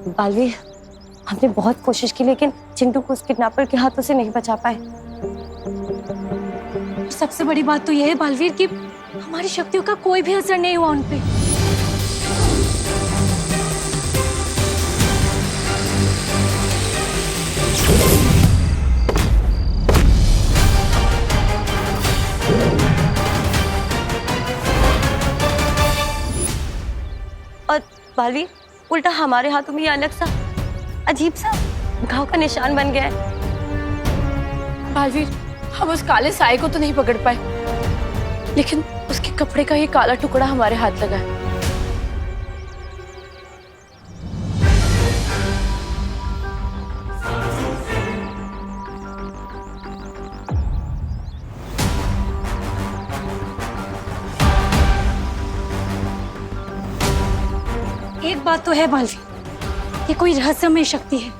बालवीर, हमने बहुत कोशिश की लेकिन चिंटू को उस किडनैपर के हाथों से नहीं बचा पाए। सबसे बड़ी बात तो यह है बालवीर कि हमारी शक्तियों का कोई भी असर नहीं हुआ उन पे। और बालवीर, उल्टा हमारे हाथों में ये अलग सा अजीब सा घाव का निशान बन गया है। बालवीर, हम उस काले साए को तो नहीं पकड़ पाए, लेकिन उसके कपड़े का ये काला टुकड़ा हमारे हाथ लगा है। एक बात तो है बालवीर, ये कोई रहस्यमय शक्ति है।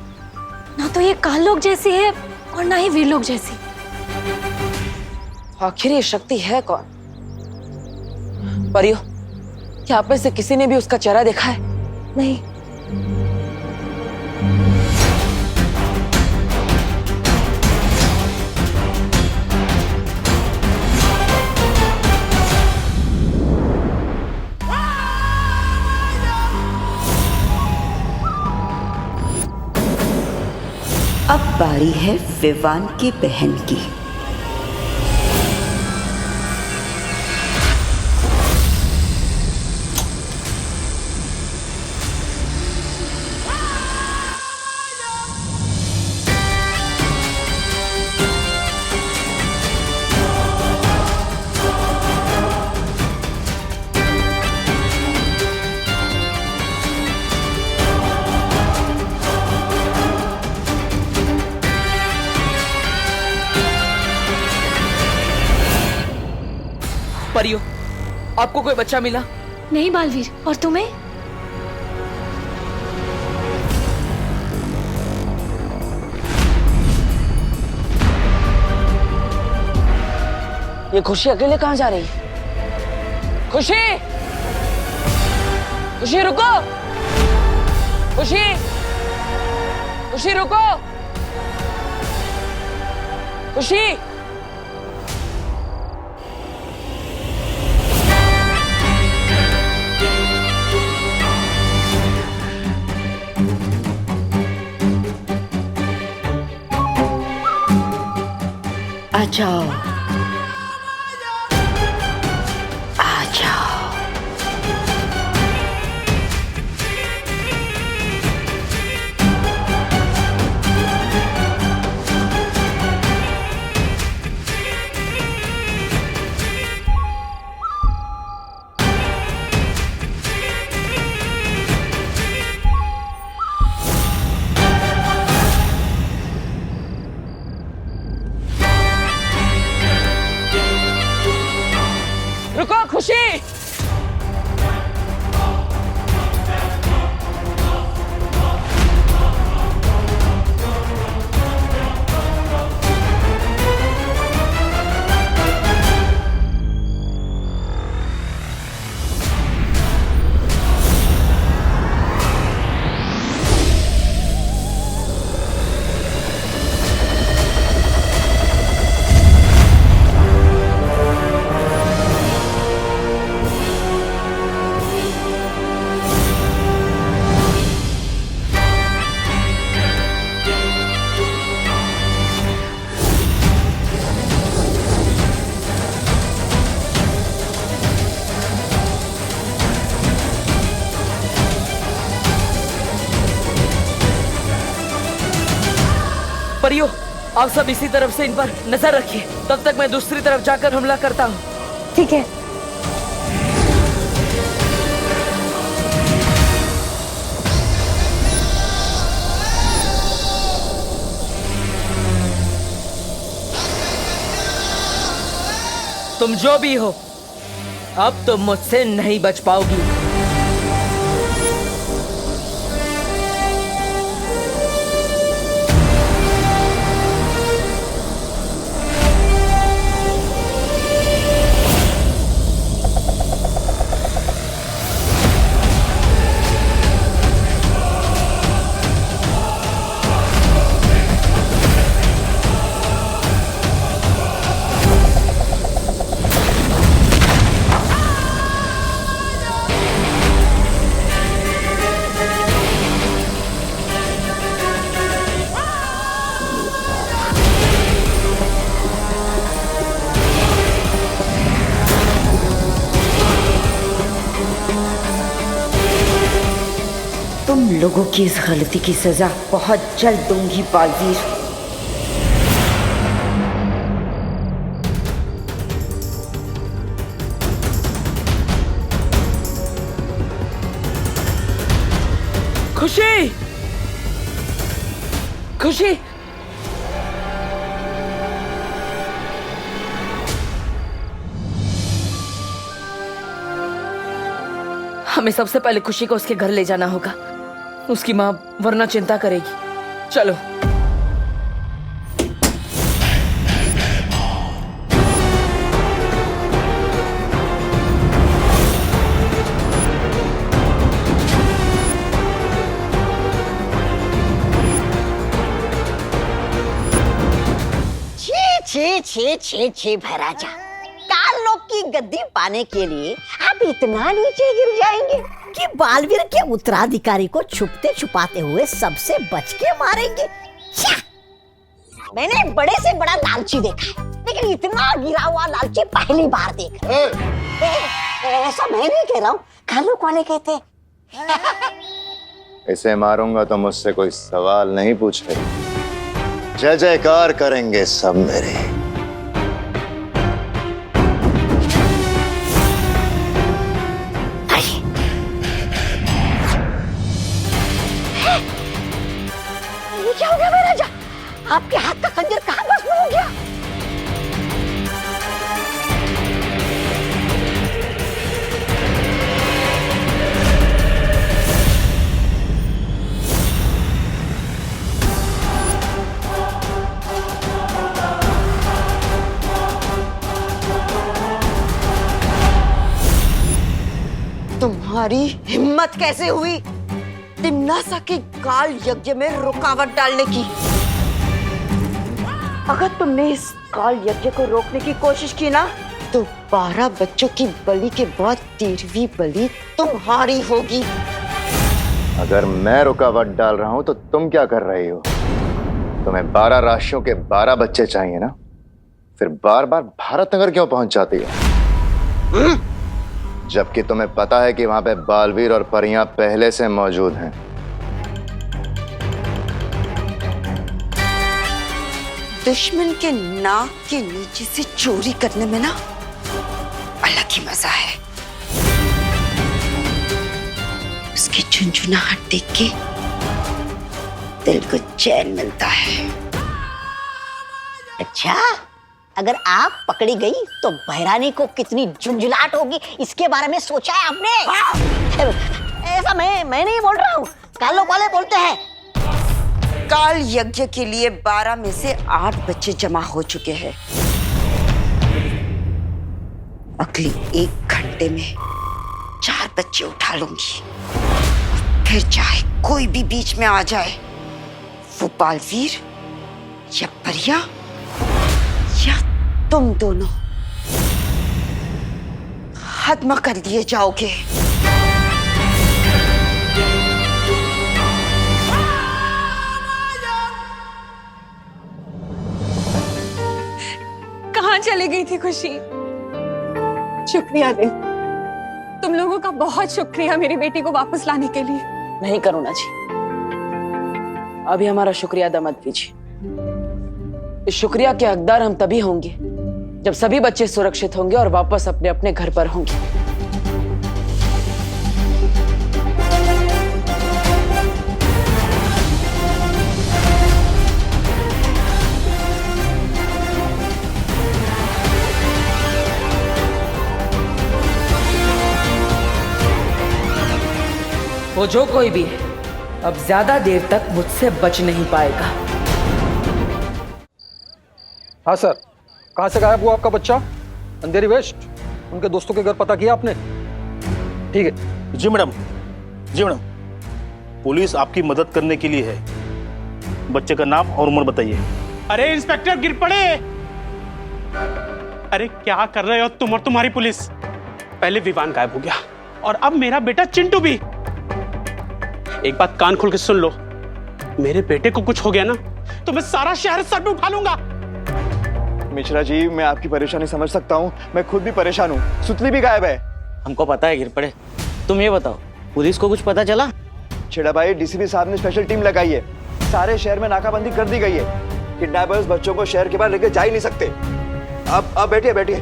ना तो ये काल लोग जैसी है और ना ही वीर लोग जैसी। आखिर ये शक्ति है कौन? परियो, क्या आप में से किसी ने भी उसका चेहरा देखा है? नहीं। अब बारी है विवान की बहन की। परियो, आपको कोई बच्चा मिला? नहीं बालवीर, और तुम्हें? ये खुशी अकेले कहाँ जा रही है? खुशी! खुशी रुको! खुशी! खुशी रुको! खुशी! आ जाओ, आ जाओ। रुको खुशी! परियो, आप सब इसी तरफ से इन पर नजर रखिए, तब तक मैं दूसरी तरफ जाकर हमला करता हूँ। ठीक है। तुम जो भी हो, अब तुम मुझसे नहीं बच पाओगी। तुम लोगों की इस गलती की सजा बहुत जल्द दूंगी बालवीर। खुशी, खुशी, हमें सबसे पहले खुशी को उसके घर ले जाना होगा। उसकी माँ वरना चिंता करेगी। चलो। छे छे छे भराजा, काल लोग की गद्दी पाने के लिए आप इतना नीचे गिर जाएंगे कि बालवीर के उत्तराधिकारी को छुपते छुपाते हुए सबसे बच के मारेंगे। मैंने बड़े से बड़ा लालची देखा है, लेकिन इतना गिरा हुआ लालची पहली बार देख रहा हूं। ऐसा मैं नहीं कह रहा हूँ, कालू वाले कहते। इसे मारूंगा तो मुझसे कोई सवाल नहीं पूछेगा। जय जयकार करेंगे सब मेरे। ये क्या हो गया महाराजा? आपके हाथ का खंजर कहाँ भस्म हो गया? तुम्हारी हिम्मत कैसे हुई तिम्नासा के काल यज्ञ में रुकावट डालने की? अगर तुमने इस काल यज्ञ को रोकने की कोशिश की ना, तो 12 बच्चों की बलि के बाद 13वीं बलि तुम्हारी होगी। अगर मैं रुकावट डाल रहा हूं तो तुम क्या कर रही हो? तुम्हें 12 राशियों के 12 बच्चे चाहिए ना? फिर बार बार भारत नगर क्यों पहुंच जाती है? जबकि तुम्हें पता है कि वहां पे बालवीर और परियां पहले से मौजूद हैं। दुश्मन के नाक के नीचे से चोरी करने में ना अलग ही मजा है। उसकी झुनझुनाहट देख के दिल को चैन मिलता है। अच्छा, अगर आप पकड़ी गई तो बहरानी को कितनी झुंझुलाहट होगी, इसके बारे में सोचा है आपने? ऐसा मैं नहीं बोल रहा हूँ, काल लोग वाले बोलते हैं। काल यज्ञ के लिए 12 में से 8 बच्चे जमा हो चुके हैं। अगली 1 घंटे में 4 बच्चे उठा लूंगी, फिर चाहे कोई भी बीच में आ जाए, वो बालवीर या परिया या तुम दोनों खत्म कर दिए जाओगे। कहाँ चली गई थी खुशी? शुक्रिया दे, तुम लोगों का बहुत शुक्रिया मेरी बेटी को वापस लाने के लिए। नहीं करुणा जी, अभी हमारा शुक्रिया अदा मत कीजिए। इस शुक्रिया के हकदार हम तभी होंगे जब सभी बच्चे सुरक्षित होंगे और वापस अपने अपने घर पर होंगे। वो जो कोई भी है, अब ज्यादा देर तक मुझसे बच नहीं पाएगा। हाँ सर, कहाँ से गायब हुआ आपका बच्चा? अंधेरी वेस्ट, उनके दोस्तों के घर पता किया आपने? ठीक है। जी मैडम, जी मैडम, पुलिस आपकी मदद करने के लिए है। बच्चे का नाम और उम्र बताइए। अरे इंस्पेक्टर गिर पड़े। अरे क्या कर रहे हो तुम और तुम्हारी पुलिस? पहले विवान गायब हो गया और अब मेरा बेटा चिंटू भी। एक बात कान खोल के सुन लो, मेरे बेटे को कुछ हो गया ना तो मैं सारा शहर सर पे उठा लूंगा। मिश्रा जी, मैं आपकी परेशानी समझ सकता हूँ, मैं खुद भी परेशान हूँ। सुतली भी गायब है। हमको पता है गिर पड़े। तुम ये बताओ, पुलिस को कुछ पता चला? छेड़ा भाई, डीसीपी साहब ने स्पेशल टीम लगाई है, सारे शहर में नाकाबंदी कर दी गई है। किडनैपर्स बच्चों को शहर के बाहर लेके जा ही नहीं सकते। आप बैठिए बैठिए,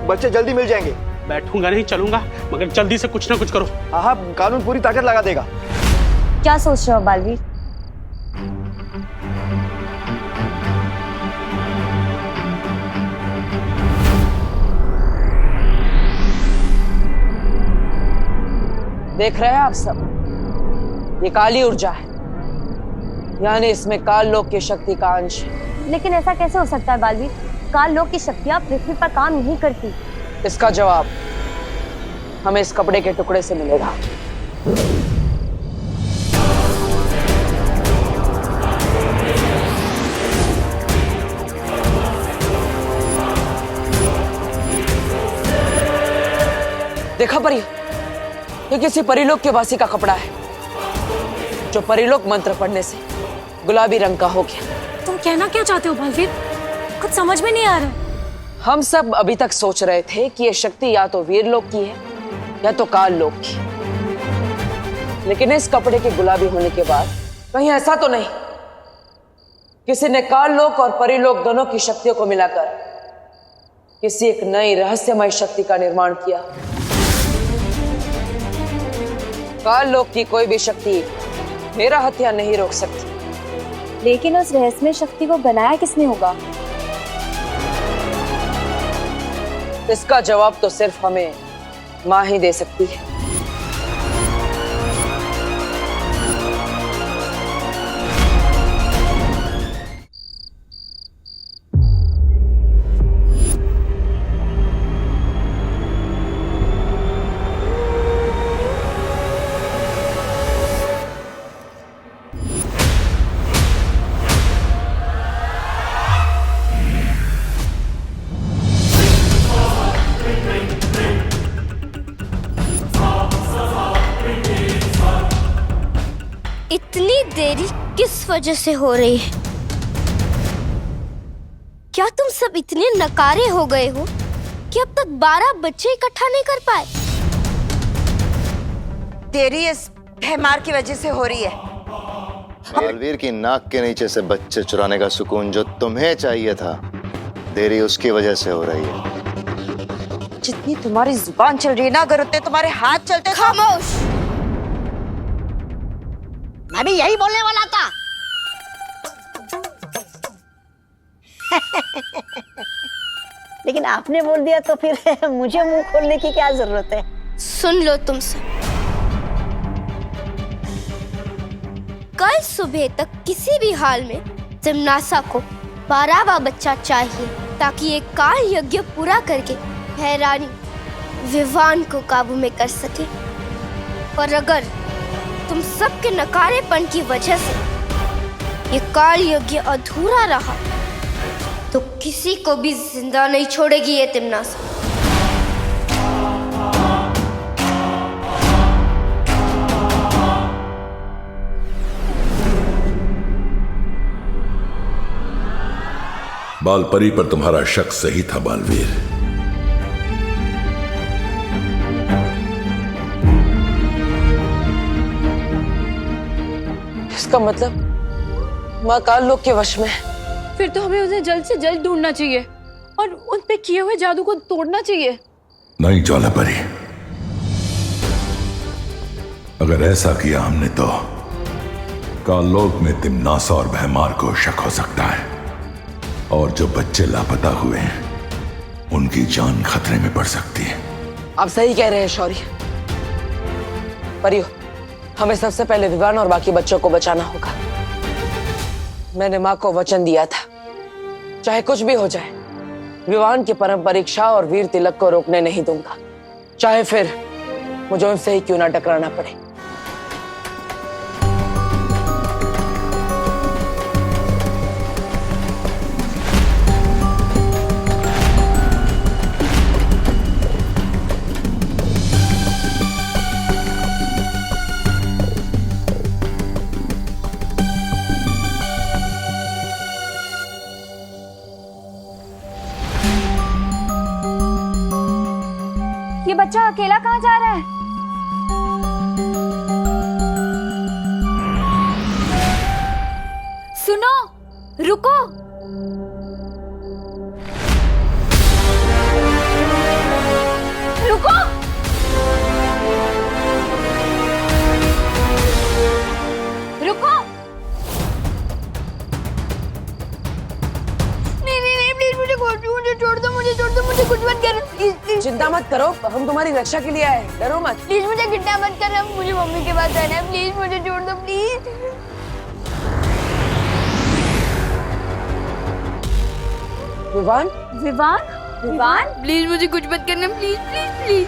बच्चे जल्दी मिल जाएंगे। बैठूंगा नहीं, चलूंगा, मगर जल्दी से कुछ ना कुछ करो। हाँ, कानून पूरी ताकत लगा देगा। क्या सोच रहे हो बालवीर? देख रहे हैं आप सब, ये काली ऊर्जा है, यानी इसमें काल लोक की शक्ति का अंश है। लेकिन ऐसा कैसे हो सकता है बालवीर? काल लोक की शक्तियां पृथ्वी पर काम नहीं करती। इसका जवाब हमें इस कपड़े के टुकड़े से मिलेगा। देखा परी, ये किसी परिलोक के वासी का कपड़ा है, जो परिलोक मंत्र पढ़ने से गुलाबी रंग का हो गया। तुम कहना क्या चाहते हो बालवीर? कुछ समझ में नहीं आ रहा। हम सब अभी तक सोच रहे थे कि ये शक्ति या तो वीरलोक की है या तो काल लोक की, लेकिन इस कपड़े के गुलाबी होने के बाद कहीं ऐसा तो नहीं किसी ने काल लोक और परिलोक दोनों की शक्तियों को मिलाकर किसी एक नई रहस्यमय शक्ति का निर्माण किया। काल लोक की कोई भी शक्ति मेरा हत्या नहीं रोक सकती। लेकिन उस रहस्यमय शक्ति को बनाया किसने होगा? इसका जवाब तो सिर्फ हमें माँ ही दे सकती है। इतनी देरी किस वजह से हो रही है? क्या तुम सब इतने नकारे हो गए हो कि अब तक 12 बच्चे इकट्ठा नहीं कर पाए? देरी इस भैमार की वजह से हो रही है। बालवीर की नाक के नीचे से बच्चे चुराने का सुकून जो तुम्हें चाहिए था, देरी उसकी वजह से हो रही है। जितनी तुम्हारी जुबान चल रही है ना, अगर उतने तुम्हारे हाथ चलते। खामोश! मैं भी यही बोलने वाला था। लेकिन आपने बोल दिया तो फिर मुझे मुंह खोलने की क्या जरूरत है? सुन लो तुम सब, कल सुबह तक किसी भी हाल में तिमनासा को 12वां बच्चा चाहिए, ताकि एक काल यज्ञ पूरा करके हैरानी विवान को काबू में कर सके। और अगर तुम सबके नकारेपन की वजह से ये काल यज्ञ अधूरा रहा तो किसी को भी जिंदा नहीं छोड़ेगी ये तिमनासा। बालपरी पर तुम्हारा शक सही था बालवीर। इसका मतलब माँ काल लोक के वश में। फिर तो हमें उन्हें जल्द से जल्द ढूंढना चाहिए और उन पे किए हुए जादू को तोड़ना चाहिए। नहीं ज्वालापरी, अगर ऐसा किया हमने तो काललोक में तिमनासा और भैमार को शक हो सकता है, और जो बच्चे लापता हुए हैं उनकी जान खतरे में पड़ सकती है। आप सही कह रहे हैं शौर्य। परियो, हमें सबसे पहले विवान और बाकी बच्चों को बचाना होगा। मैंने माँ को वचन दिया था, चाहे कुछ भी हो जाए, विवान की परम परीक्षा और वीर तिलक को रोकने नहीं दूंगा, चाहे फिर मुझे उनसे ही क्यों ना टकराना पड़े। ये बच्चा अकेला कहाँ जा रहा है? रुको। रुको। रुको। नहीं नहीं नहीं, प्लीज मुझे छोड़ दो, मुझे छोड़ दो, मुझे छोड़ दो, मुझे कुछ मत करो प्लीज प्लीज। चिंता मत करो, हम तुम्हारी रक्षा के लिए आए हैं, डरो मत। प्लीज मुझे किडनैप मत करना, मुझे मम्मी के पास जाना है, प्लीज मुझे छोड़ दो प्लीज। विवान, विवान, विवान, प्लीज मुझे कुछ मत करना, प्लीज प्लीज प्लीज।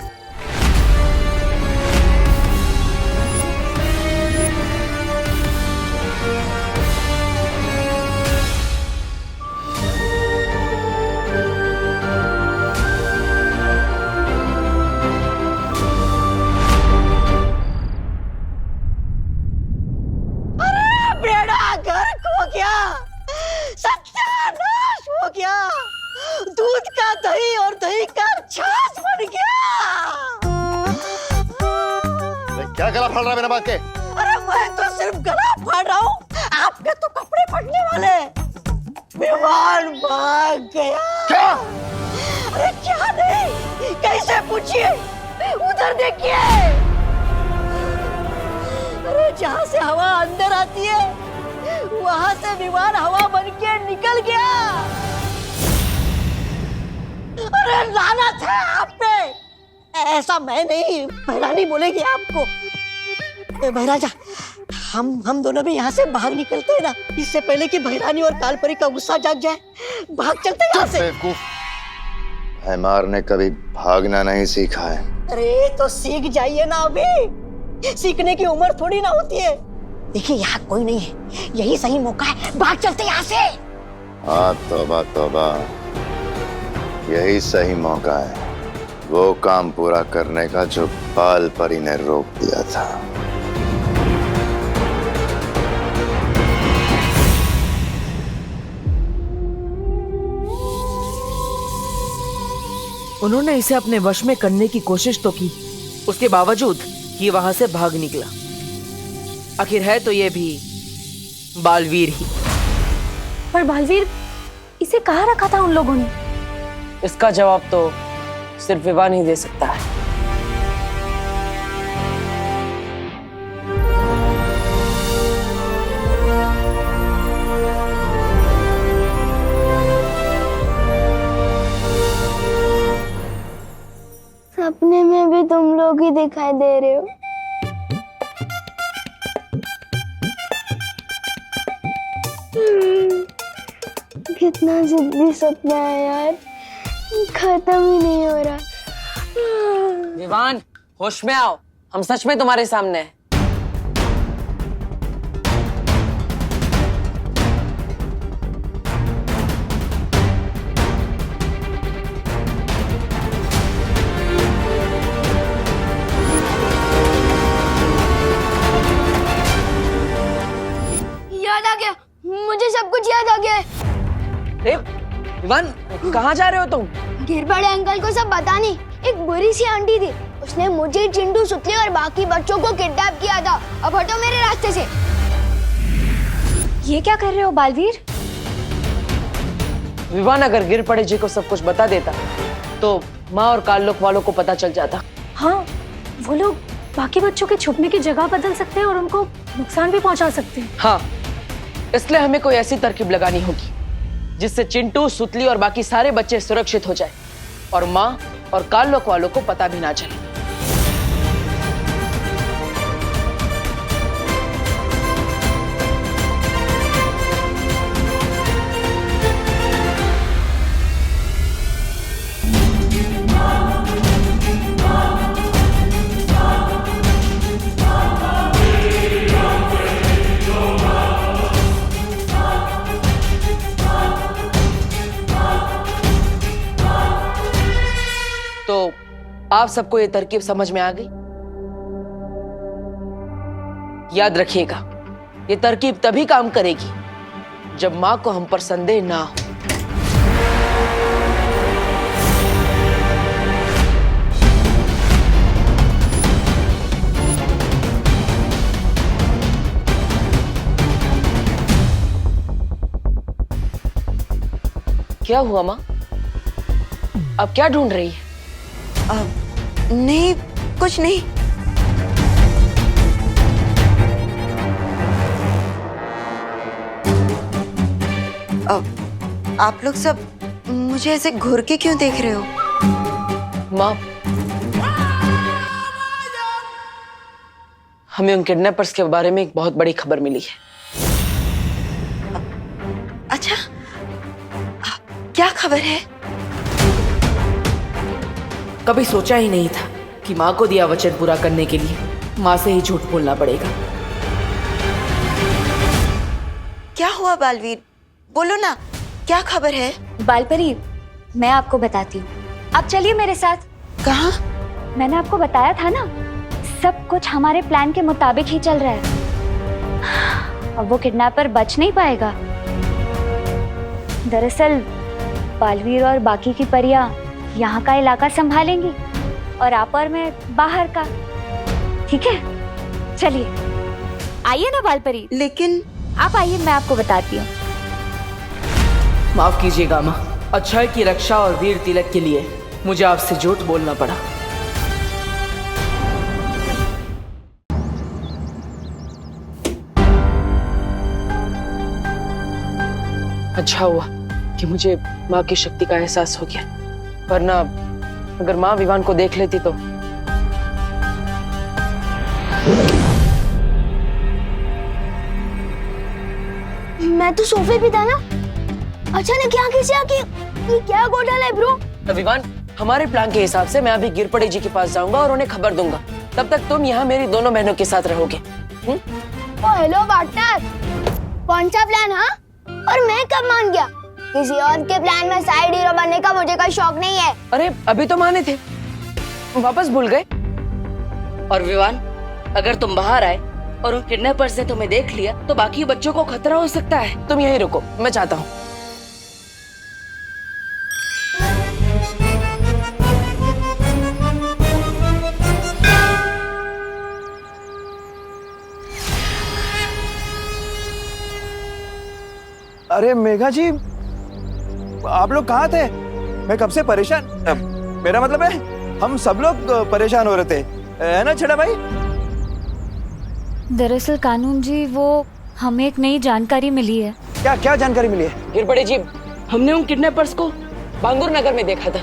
बेड़ा घर खो गया, सत्यानाश हो गया, दूध का दही और दही का छाछ बन गया। क्या गला फाड़ रहा है बिना बात के? अरे मैं तो सिर्फ गला फाड़ रहा हूँ, आपके तो कपड़े फटने वाले। विमान भाग गया। क्या? अरे क्या नहीं, कैसे पूछिए, उधर देखिए। अरे जहाँ से हवा अंदर आती है वहां से विमान हवा बन के निकल गया। अरे लानत है आप पे। ऐसा मैं नहीं, बहरानी बोलेगी आपको। बहराजा, हम दोनों भी यहाँ से बाहर निकलते हैं ना, इससे पहले कि बहरानी और कालपरी का गुस्सा जाग जाए। भाग चलते हैं यहाँ से। बेवकूफ, हैमार ने कभी भागना नहीं सीखा है। अरे तो सीख जाइए ना, अभी सीखने की उम्र थोड़ी ना होती है। देखिए यहाँ कोई नहीं है, यही सही मौका है, भाग चलते यहाँ से। हाँ तौबा तौबा, यही सही मौका है वो काम पूरा करने का जो बाल परी ने रोक दिया था। उन्होंने इसे अपने वश में करने की कोशिश तो की, उसके बावजूद ये वहां से भाग निकला। आखिर है तो ये भी बालवीर ही। पर बालवीर, इसे कहाँ रखा था उन लोगों ने? इसका जवाब तो सिर्फ विवान ही दे सकता है। सपने में भी तुम लोग ही दिखाई दे रहे हो। कितना जिद्दी सपना है यार, खत्म ही नहीं हो रहा। विवान, होश में आओ, हम सच में तुम्हारे सामने हैं। याद आ गया, मुझे सब कुछ याद आ गया है। विवान, कहाँ जा रहे हो तुम? गिर बड़े अंकल को सब बतानी। एक बुरी सी आंटी थी, उसने मुझे, चिंटू, सुतली और बाकी बच्चों को किडनैप किया था। अब हटो मेरे रास्ते से। ये क्या कर रहे हो बालवीर? विवान अगर गिर पड़े जी को सब कुछ बता देता तो माँ और काललोक वालों को पता चल जाता। हाँ, वो लोग बाकी बच्चों के छुपने की जगह बदल सकते हैं और उनको नुकसान भी पहुंचा सकते हैं। हाँ, इसलिए हमें कोई ऐसी तरकीब लगानी होगी जिससे चिंटू, सुतली और बाकी सारे बच्चे सुरक्षित हो जाए और माँ और काललोक वालों को पता भी ना चले। तो आप सबको ये तरकीब समझ में आ गई? याद रखिएगा, ये तरकीब तभी काम करेगी जब माँ को हम पर संदेह ना हो। क्या हुआ माँ? आप क्या ढूंढ रही है? नहीं, कुछ नहीं। आप लोग सब मुझे ऐसे घूर के क्यों देख रहे हो? माँ, हमें उन किडनैपर्स के बारे में एक बहुत बड़ी खबर मिली है। अच्छा, क्या खबर है? कभी सोचा ही नहीं था कि माँ को दिया वचन पूरा करने के लिए माँ से ही झूठ बोलना पड़ेगा। क्या हुआ बालवीर? बोलो ना, क्या खबर है? बालपरी, मैं आपको बताती हूँ। आप चलिए मेरे साथ। कहाँ? मैंने आपको बताया था ना, सब कुछ हमारे प्लान के मुताबिक ही चल रहा है। अब वो किडनैपर बच नहीं पाएगा। दरअसल बालवीर और बाकी की परियां यहाँ का इलाका संभालेंगी और आप और मैं बाहर का। ठीक है, चलिए आइए ना बालपरी। लेकिन आप आइए, मैं आपको बताती हूँ। माफ कीजिएगा माँ, अच्छाई की रक्षा और वीर तिलक के लिए मुझे आपसे झूठ बोलना पड़ा। अच्छा हुआ कि मुझे माँ की शक्ति का एहसास हो गया, वरना अगर माँ विवान को देख लेती तो। मैं तो सोफे पे था ना, अचानक यहाँ कैसे आके? ये क्या घोटाला है ब्रो? विवान, हमारे प्लान के हिसाब से मैं अभी गिरपड़े जी के पास जाऊंगा और उन्हें खबर दूंगा। तब तक तुम यहाँ मेरी दोनों बहनों के साथ रहोगे। ओ हेलो पार्टनर, कौन सा प्लान? हाँ, और मैं कब मान गया? किसी और के प्लान में साइड हीरो बनने का मुझे कोई शौक नहीं है। अरे अभी तो माने थे, वापस भूल गए। और विवान, अगर तुम बाहर आए और उन किडनैपर्स ने तुम्हें देख लिया तो बाकी बच्चों को खतरा हो सकता है। तुम यहीं रुको, मैं चाहता हूँ। अरे मेघा जी, आप लोग कहाँ थे? मैं कब से परेशान, मेरा मतलब है हम सब लोग परेशान हो रहे थे, है ना छेड़ा भाई? दरअसल कानून जी, वो हमें एक नई जानकारी मिली है। क्या क्या जानकारी मिली है? गिरपड़े जी, हमने उन किडनैपर्स को बांगुर नगर में देखा था,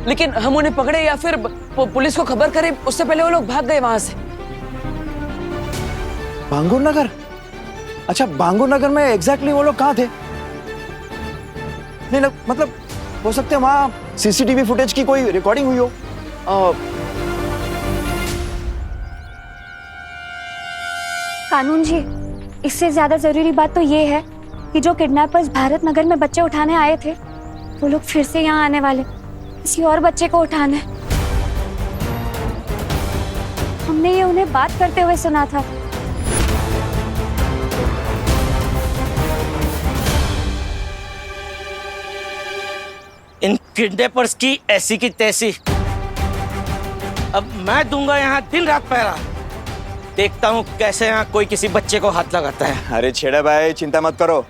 लेकिन हम उन्हें पकड़े या फिर पुलिस को खबर करें उससे पहले वो लोग भाग गए वहां से। बांगुर नगर? अच्छा, बांगुर नगर में एग्जैक्टली वो लोग कहाँ थे? नहीं मतलब हो सकते हैं वहां सीसीटीवी फुटेज की कोई रिकॉर्डिंग हुई हो। कानून जी, इससे ज्यादा जरूरी बात तो ये है कि जो किडनैपर्स भारत नगर में बच्चे उठाने आए थे, वो लोग फिर से यहाँ आने वाले किसी और बच्चे को उठाने। हमने ये उन्हें बात करते हुए सुना था। इन किडनैपर्स की ऐसी की तैसी। अब मैं दूंगा यहाँ दिन रात पहरा, देखता हूँ कैसे यहाँ कोई किसी बच्चे को हाथ लगाता है। अरे छेड़ा भाई, चिंता मत करो,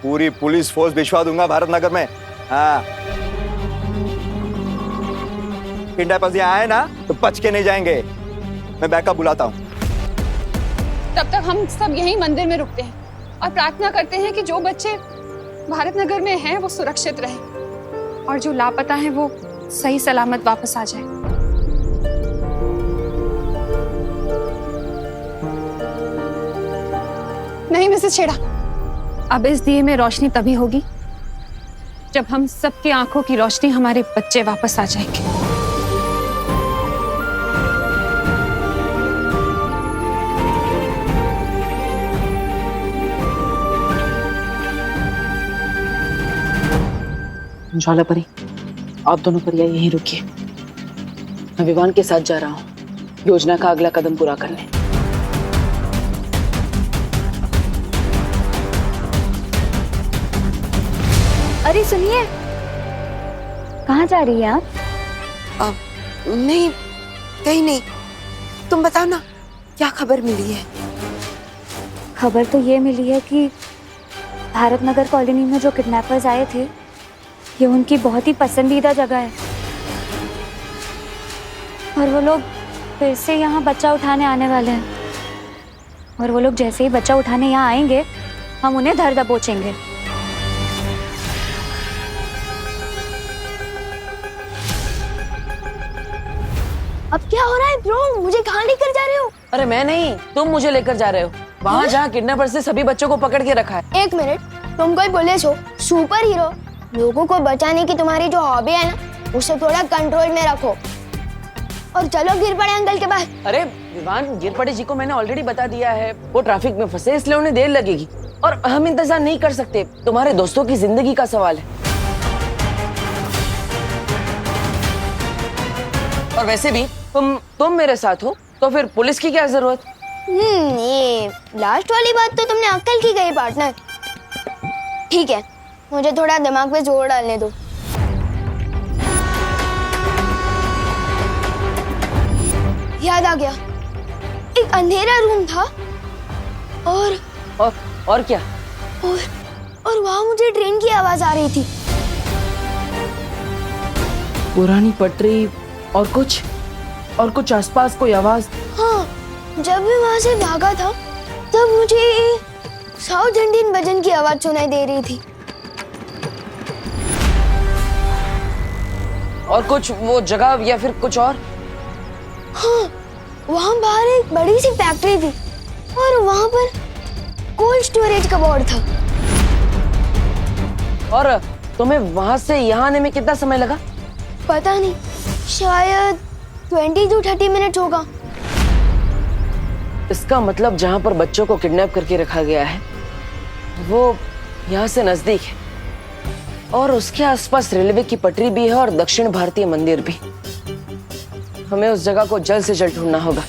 पूरी पुलिस फोर्स भिजवा दूंगा भारत नगर में। हाँ, किडनैपर्स यहाँ आए ना तो बच के नहीं जाएंगे। मैं बैकअप बुलाता हूँ। तब तक हम सब यहीं मंदिर में रुकते हैं और प्रार्थना करते हैं कि जो बच्चे भारत नगर में हैं वो सुरक्षित रहें और जो लापता हैं वो सही सलामत वापस आ जाए। नहीं मिसेस छेड़ा, अब इस दिए में रोशनी तभी होगी जब हम सबकी आंखों की रोशनी हमारे बच्चे वापस आ जाएंगे। ज्वाला परी, आप दोनों परियां यहीं रुकिए। मैं विवान के साथ जा रहा हूँ योजना का अगला कदम पूरा करने। अरे सुनिए, कहाँ जा रही हैं आप? नहीं, कहीं नहीं। तुम बताओ ना, क्या खबर मिली है? खबर तो ये मिली है कि भारत नगर कॉलोनी में जो किडनैपर्स आए थे, ये उनकी बहुत ही पसंदीदा जगह है और वो लोग फिर से यहाँ बच्चा उठाने आने वाले हैं। और वो लोग जैसे ही बच्चा उठाने यहाँ आएंगे, हम उन्हें धर दबोचेंगे। अब क्या हो रहा है ब्रो? मुझे कहाँ लेकर जा रहे हो? अरे मैं नहीं, तुम मुझे लेकर जा रहे हो वहाँ जहाँ किडनैपर से सभी बच्चों को पकड़ के रखा है। एक मिनट, तुम कोई पुलिस हो, सुपर हीरो? लोगों को बचाने की तुम्हारी जो हॉबी है ना, उसे थोड़ा कंट्रोल में रखो। और चलो गिर पड़े अंकल के पास। अरे विवान, गिर पड़े जी को मैंने ऑलरेडी बता दिया है, वो ट्रैफिक में फंसे इसलिए उन्हें देर लगेगी और हम इंतजार नहीं कर सकते। तुम्हारे दोस्तों की जिंदगी का सवाल है। और वैसे भी तुम मेरे साथ हो तो फिर पुलिस की क्या जरूरत? ये लास्ट वाली बात तो तुमने अक्ल की गई पार्टनर। ठीक है, मुझे थोड़ा दिमाग पे जोर डालने दो। याद आ गया, एक अंधेरा रूम था और क्या? और वहां मुझे ट्रेन की आवाज आ रही थी। पुरानी पटरी और कुछ आसपास कोई आवाज? हाँ, जब मैं वहां से भागा था तब मुझे साउथ इंडियन भजन की आवाज सुनाई दे रही थी। और कुछ वो जगह या फिर कुछ और? हाँ, वहाँ बाहर एक बड़ी सी फैक्ट्री थी और वहाँ पर कोल्ड स्टोरेज का बोर्ड था। और तुम्हें वहां से यहाँ आने में कितना समय लगा? पता नहीं, शायद 20 to 30 मिनट होगा। इसका मतलब जहाँ पर बच्चों को किडनैप करके रखा गया है वो यहाँ से नजदीक है और उसके आसपास रेलवे की पटरी भी है और दक्षिण भारतीय मंदिर भी। हमें उस जगह को जल्द से जल्द ढूंढना होगा।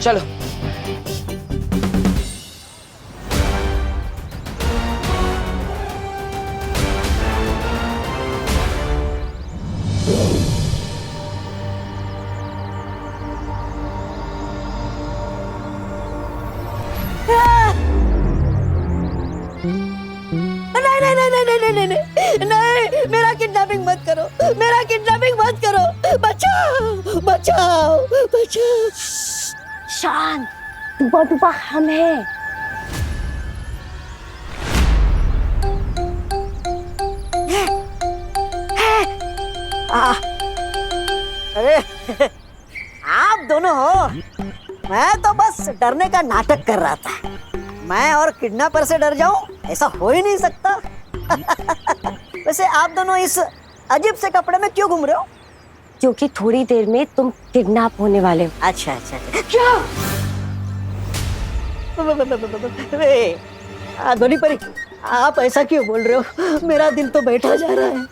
चलो। नहीं, मेरा किडनैपिंग मत करो, मेरा किडनैपिंग मत करो। बचाओ बचाओ बचाओ। शांत, टूपा हम हैं। अरे आप दोनों हो? मैं तो बस डरने का नाटक कर रहा था। मैं और किडनैपर से डर जाऊं, ऐसा हो ही नहीं सकता। वैसे आप दोनों इस अजीब से कपड़े में क्यों घूम रहे हो? क्योंकि थोड़ी देर में तुम किडनैप होने वाले हो। अच्छा अच्छा, क्या? धोनी परी, आप ऐसा क्यों बोल रहे हो? मेरा दिल तो बैठा जा रहा है।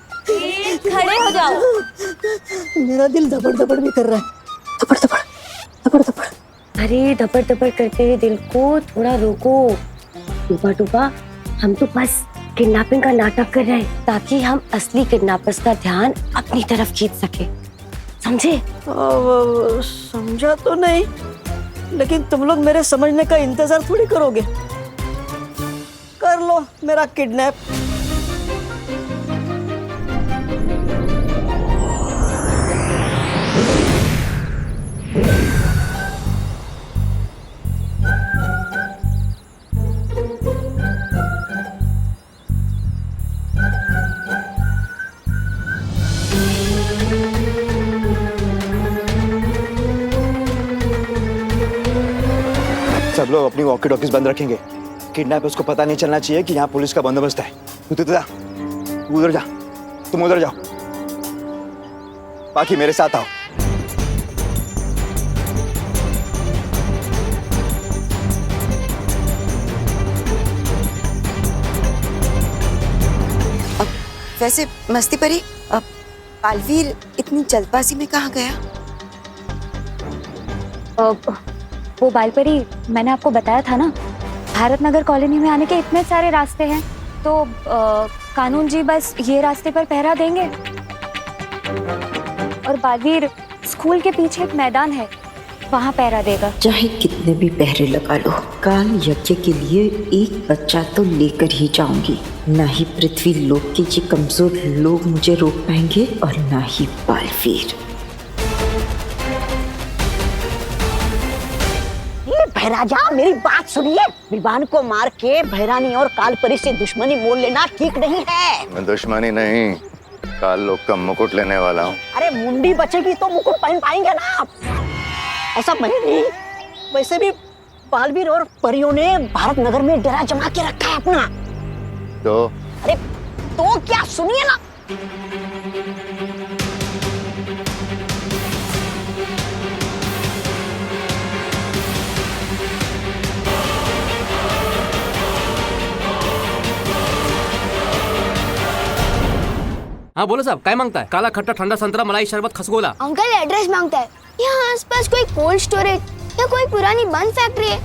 खड़े हो जाओ। मेरा दिल धपड़ धपड़ भी कर रहा है। धपड़ धपड़ धपड़ धपड़। अरे धपड़ धपड़ करते हुए दिल को थोड़ा रोको। टूपा, हम तो बस किडनैपिंग का नाटक कर रहे हैं ताकि हम असली किडनैपर्स का ध्यान अपनी तरफ खींच सके, समझे? समझा तो नहीं, लेकिन तुम लोग मेरे समझने का इंतजार थोड़ी करोगे। कर लो मेरा किडनैप। सब लोग अपनी वॉकी टॉकीज बंद रखेंगे। किडनैपर्स को पता नहीं चलना चाहिए कि यहाँ पुलिस का बंदोबस्त है। तू जा, तू उधर जा, तुम उधर जाओ, बाकी मेरे साथ आओ। वैसे मस्ती परी, अब बालवीर इतनी जल्दबाजी में कहाँ गया? वो बालपरी, मैंने आपको बताया था ना, भारत नगर कॉलोनी में आने के इतने सारे रास्ते हैं, तो कानून जी बस ये रास्ते पर पहरा देंगे। और बालवीर, स्कूल के पीछे एक मैदान है, वहाँ पहरा देगा। चाहे कितने भी पहरे लगा लो, काल यज्ञ के लिए एक बच्चा तो लेकर ही जाऊंगी। ना ही पृथ्वी लोक के ये कमजोर लोग मुझे रोक पाएंगे और ना ही बालवीर। ये भैराजा, मेरी बात सुनिए। विवान को मार के भैरानी और कालपरी से दुश्मनी मोल लेना ठीक नहीं है। मैं दुश्मनी नहीं, काल लोक का मुकुट लेने वाला हूँ। अरे मुंडी बचेगी तो मुकुट पहन पाएंगे ना आप। ऐसा मैं नहीं, वैसे भी बालवीर और परियों ने भारत नगर में डेरा जमा के रखा है अपना। तो अरे तो क्या, सुनिए ना। हाँ बोलो साहब, क्या मांगता है? काला खट्टा ठंडा संतरा मलाई शरबत खसगोला। अंकल एड्रेस मांगता है। यहाँ आसपास कोई कोल्ड स्टोरेज या कोई पुरानी बंद फैक्ट्री है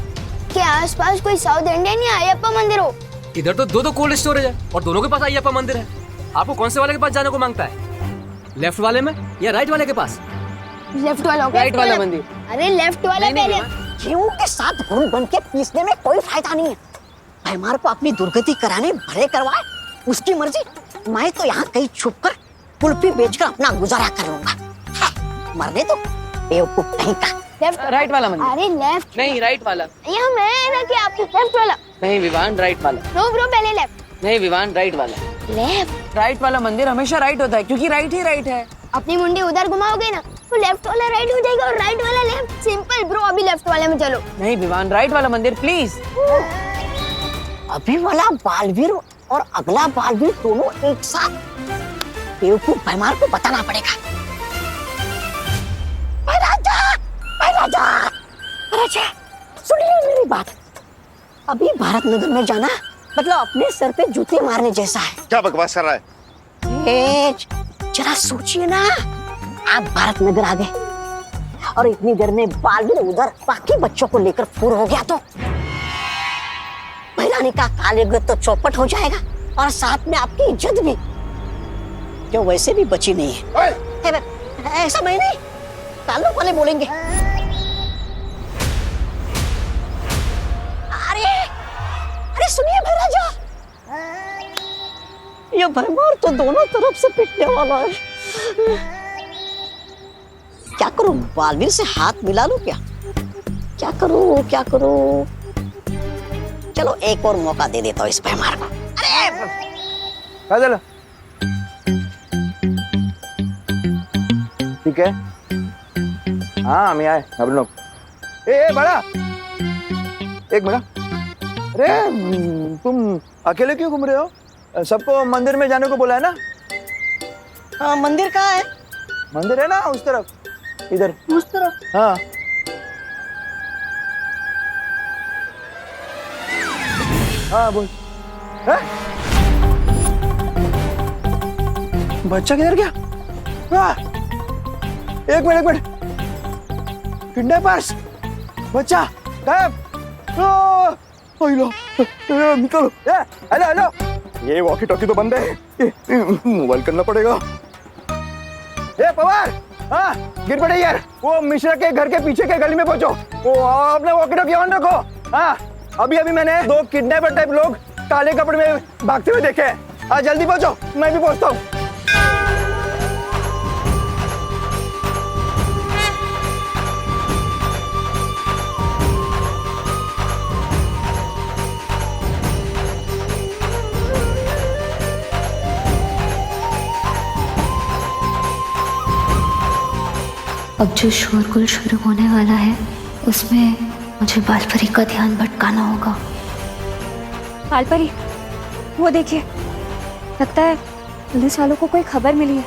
क्या? आसपास कोई साउथ इंडियन या अयप्पा मंदिर हो? इधर तो दो कोल्ड स्टोरेज है और दोनों के पास अयप्पा मंदिर है। आपको कौन से वाले के पास जाने को मांगता है? लेफ्ट वाले में या राइट वाले के पास? लेफ्ट वाला। राइट वाला मंदिर। अरे लेफ्ट वाला पहले। गेहूं के साथ घुन बन के पीसने में कोई फायदा नहीं है। भैमार को अपनी दुर्गति कराने भले करवाए, उसकी मर्जी। मैं तो यहाँ कहीं छुप कर कुल्फी बेचकर अपना गुजारा कर लूंगा। मरने तो बेवकूफ कहीं का। लेफ्ट राइट वाला मंदिर। अरे लेफ्ट नहीं, राइट वाला। यहाँ मैं ना कि आपकी लेफ्ट वाला। नहीं विवान, राइट वाला। नो ब्रो, पहले लेफ्ट। नहीं विवान, राइट वाला। लेफ्ट। राइट वाला मंदिर हमेशा राइट होता है क्योंकि राइट ही राइट है। अपनी मुंडी उधर घुमाओगे ना तो लेफ्ट वाला राइट हो जाएगा और राइट वाला लेफ्ट। सिंपल ब्रो, अभी लेफ्ट वाले में चलो। नहीं विवान, राइट वाला मंदिर प्लीज। अभी वाला बालवीर और अगला बालवीर दोनों एक साथ। बेवकूफ भैमार को बताना पड़ेगा। राजा, सुनिए मेरी बात। अभी भारत नगर में जाना मतलब अपने सर पे जूते मारने जैसा है। क्या बकवास कर रहा है? जरा सोचिए ना, आप भारत नगर आ गए और इतनी देर में बालवीर उधर बाकी बच्चों को लेकर फुर हो गया तो भैरानी का काल तो चौपट हो जाएगा और साथ में आपकी इज्जत भी, जो वैसे भी बची नहीं है। ऐसा मैं नहीं, कालों वाले बोलेंगे। अरे सुनिए भैराजा, ये भैमार तो दोनों तरफ से पिटने वाला है। क्या करूं, बालवीर से हाथ मिला लूं क्या करूं? चलो एक और मौका दे देता हूँ इस भैमार को। अरे ठीक है, हाँ हम आए अब लोग। ए बड़ा, एक मिनट। अरे तुम अकेले क्यों घूम रहे हो? सबको मंदिर में जाने को बोला है ना? हाँ, मंदिर कहाँ है? मंदिर है ना उस तरफ, इधर उस तरफ। हाँ हाँ बोल। बच्चा किधर गया? एक मिनट, किडनैपर्स, बच्चा गायब। निकलो। हेलो, ये वॉकी टॉकी तो बंद है, मोबाइल करना पड़ेगा। ए पवार, हाँ गिर पड़े यार। वो मिश्रा के घर के पीछे के गली में पहुंचो। वो अपने वॉकी टॉकी ऑन रखो। हाँ अभी मैंने 2 किडनैपर टाइप लोग काले कपड़े में भागते हुए देखे हैं। हाँ जल्दी पहुंचो, मैं भी पहुंचता हूँ। अब जो शोरगुल शुरू होने वाला है उसमें मुझे बालपरी का ध्यान भटकाना होगा। बालपरी, वो देखिए, लगता है पुलिस वालों को कोई खबर मिली है।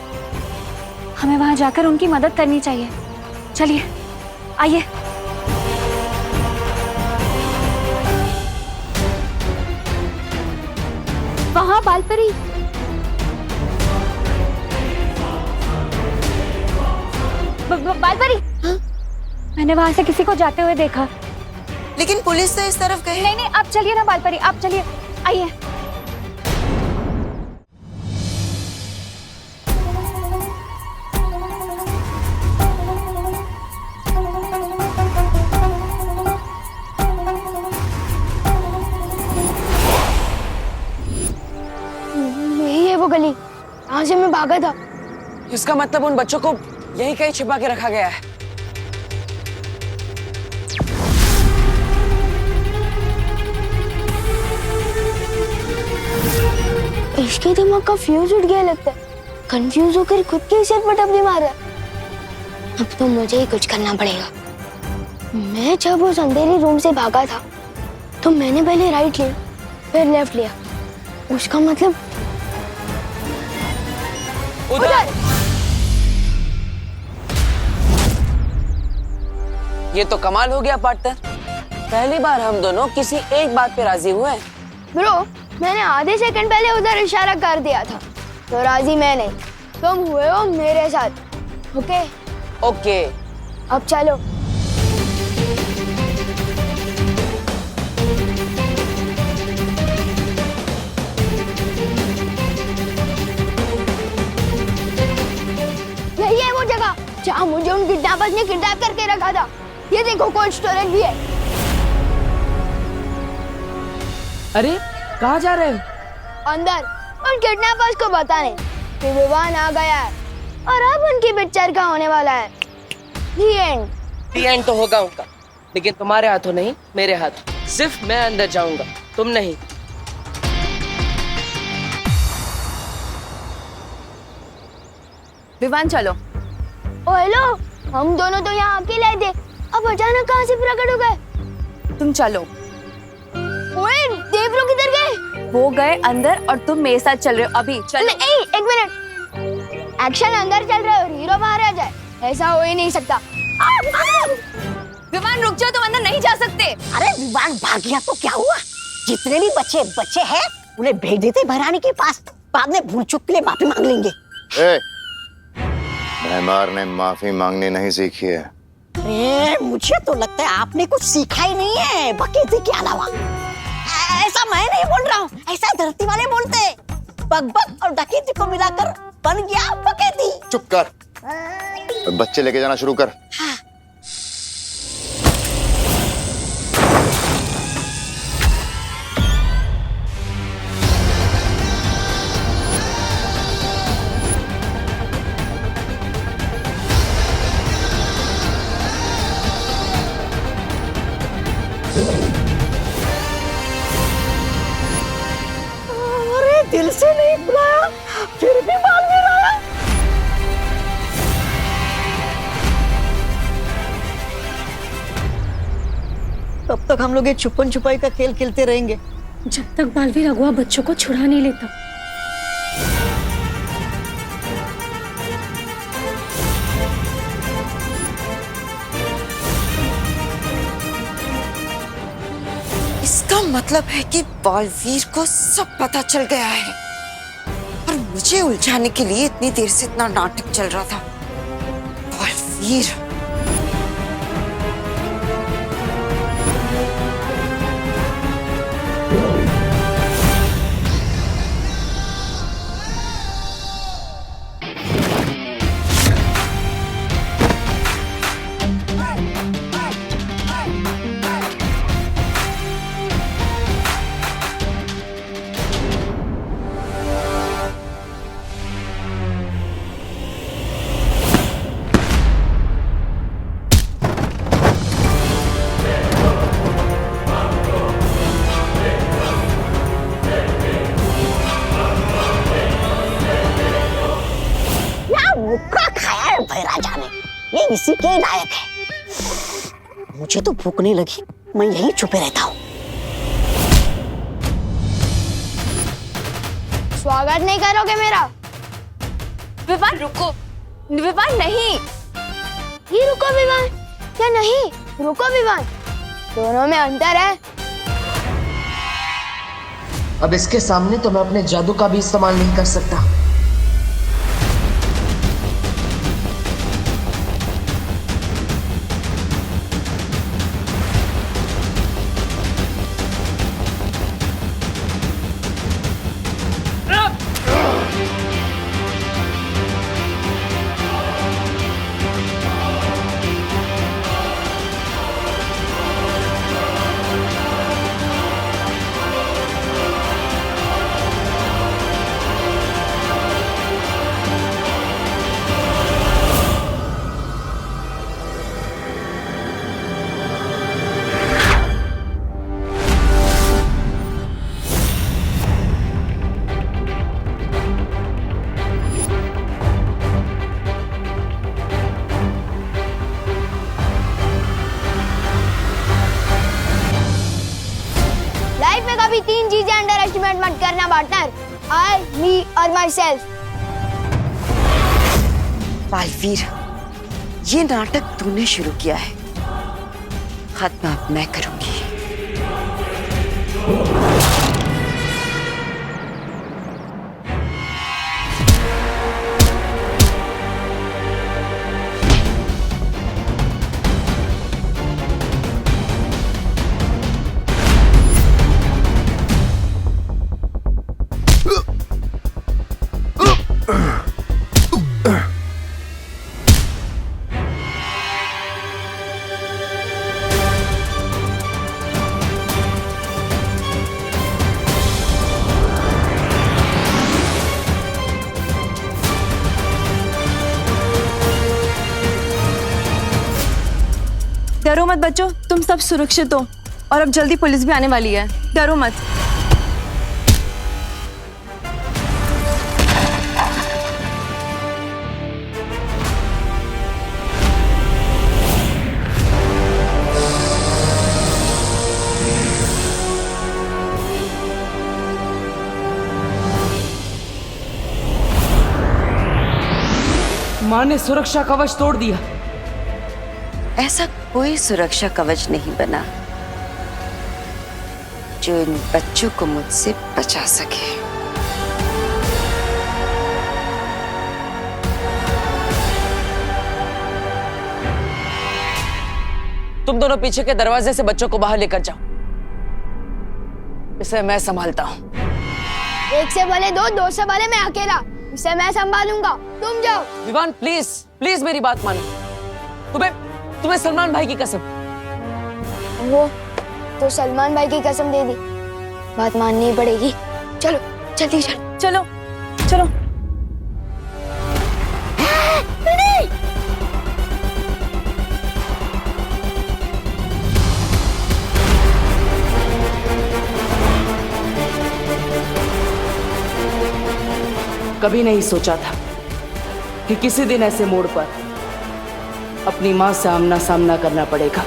हमें वहां जाकर उनकी मदद करनी चाहिए। चलिए आइए। वहां बालपरी। बालपरी, मैंने वहां से किसी को जाते हुए देखा। लेकिन पुलिस तो इस तरफ गई। नहीं, आप चलिए ना बालपरी, आप चलिए, आइए। से मैं भागा था। इसका मतलब उन बच्चों को यही कहीं छिपा के रखा गया है। इसके दिमाग का फ्यूज उठ गया लगता है। कंफ्यूज होकर खुद के सिर पर टपली मार रहा है। अब तो मुझे ही कुछ करना पड़ेगा। मैं जब उस अंधेरे रूम से भागा था तो मैंने पहले राइट लिया फिर लेफ्ट लिया। उसका मतलब उधर। ये तो कमाल हो गया पार्टनर। पहली बार हम दोनों किसी एक बात पे राजी हुए हैं। ब्रो, मैंने आधे सेकंड पहले उधर इशारा कर दिया था तो राजी मैं नहीं, तुम हुए हो मेरे साथ। ओके ओके, अब चलो। यही है वो जगह जहाँ मुझे उन किडनैपर्स ने किडनैप करके रखा था। ये देखो कोल्ड स्टोरेज भी है। अरे कहाँ जा रहे हो? अंदर उन किडनैपर्स को बताने कि विवान आ गया है और अब उनकी पिक्चर का होने वाला है। The end। The end तो होगा उनका, लेकिन तुम्हारे हाथों नहीं, मेरे हाथ। सिर्फ मैं अंदर जाऊंगा, तुम नहीं। विवान चलो। ओ हेलो, हम दोनों तो यहाँ अकेले थे, अब अचानक कहाँ से प्रकट हो गए? तुम चलो। ओए, देवरो किधर गए? वो गए अंदर और तुम मेरे साथ चल रहे हो अभी। चलो। एक मिनट। एक्शन अंदर चल रहा है और हीरो बाहर आ जाए, ऐसा हो ही नहीं सकता। विवान रुक जाओ, तुम अंदर नहीं जा सकते। अरे विवान भाग गया तो क्या हुआ? जितने भी बच्चे हैं उन्हें भेज देते महारानी के पास, बाद में भूल चूक के लिए माफी मांग लेंगे। भैमार ने माफी मांगनी नहीं सीखी है। अरे मुझे तो लगता है आपने कुछ सीखा ही नहीं है बकेती के अलावा। ऐसा मैं नहीं बोल रहा हूँ, ऐसा धरती वाले बोलते हैं। बकबक और डकैती को मिलाकर बन गया बकेती। चुप कर और बच्चे लेके जाना शुरू कर। हाँ। दिल से नहीं बुलाया फिर भी बालवीर आया। तब तक हम लोग ये छुपन छुपाई का खेल खेलते रहेंगे जब तक बालवीर अगवा बच्चों को छुड़ा नहीं लेता। इसका मतलब है कि बालवीर को सब पता चल गया है और मुझे उलझाने के लिए इतनी देर से इतना नाटक चल रहा था। बालवीर ये इसी के लायक है। मुझे तो भूख नहीं लगी, मैं यहीं छुपे रहता हूँ। स्वागत नहीं करोगे मेरा? विवान रुको। विवान नहीं। ये रुको विवान या नहीं? रुको विवान, दोनों में अंतर है। अब इसके सामने तो मैं अपने जादू का भी इस्तेमाल नहीं कर सकता। भी 3 चीजें अंडर एस्टिमेट मत करना पार्टनर, आई, मी और माई सेल्फ। बालवीर, ये नाटक तूने शुरू किया है, खत्म अब मैं करूंगी। डरो मत बच्चों, तुम सब सुरक्षित हो और अब जल्दी पुलिस भी आने वाली है, डरो मत। माँ ने सुरक्षा कवच तोड़ दिया। ऐसा कोई सुरक्षा कवच नहीं बना जो इन बच्चों को मुझसे बचा सके। तुम दोनों पीछे के दरवाजे से बच्चों को बाहर लेकर जाओ, इसे मैं संभालता हूँ। 1 से भले 2, 2 से भले मैं अकेला, इसे मैं संभालूंगा, तुम जाओ। विवान प्लीज प्लीज मेरी बात मानो। तुम्हें सलमान भाई की कसम। वो तो सलमान भाई की कसम दे दी, बात माननी पड़ेगी। चलो जल्दी चलो चलो चलो। कभी नहीं सोचा था कि किसी दिन ऐसे मोड़ पर अपनी मां से आमना सामना करना पड़ेगा।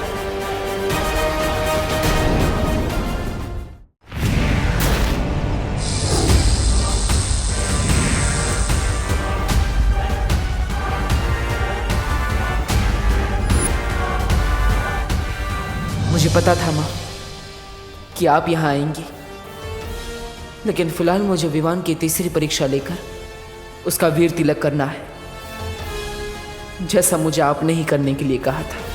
मुझे पता था मां कि आप यहां आएंगी, लेकिन फिलहाल मुझे विवान की तीसरी परीक्षा लेकर उसका वीर तिलक करना है, जैसा मुझे आपने ही करने के लिए कहा था।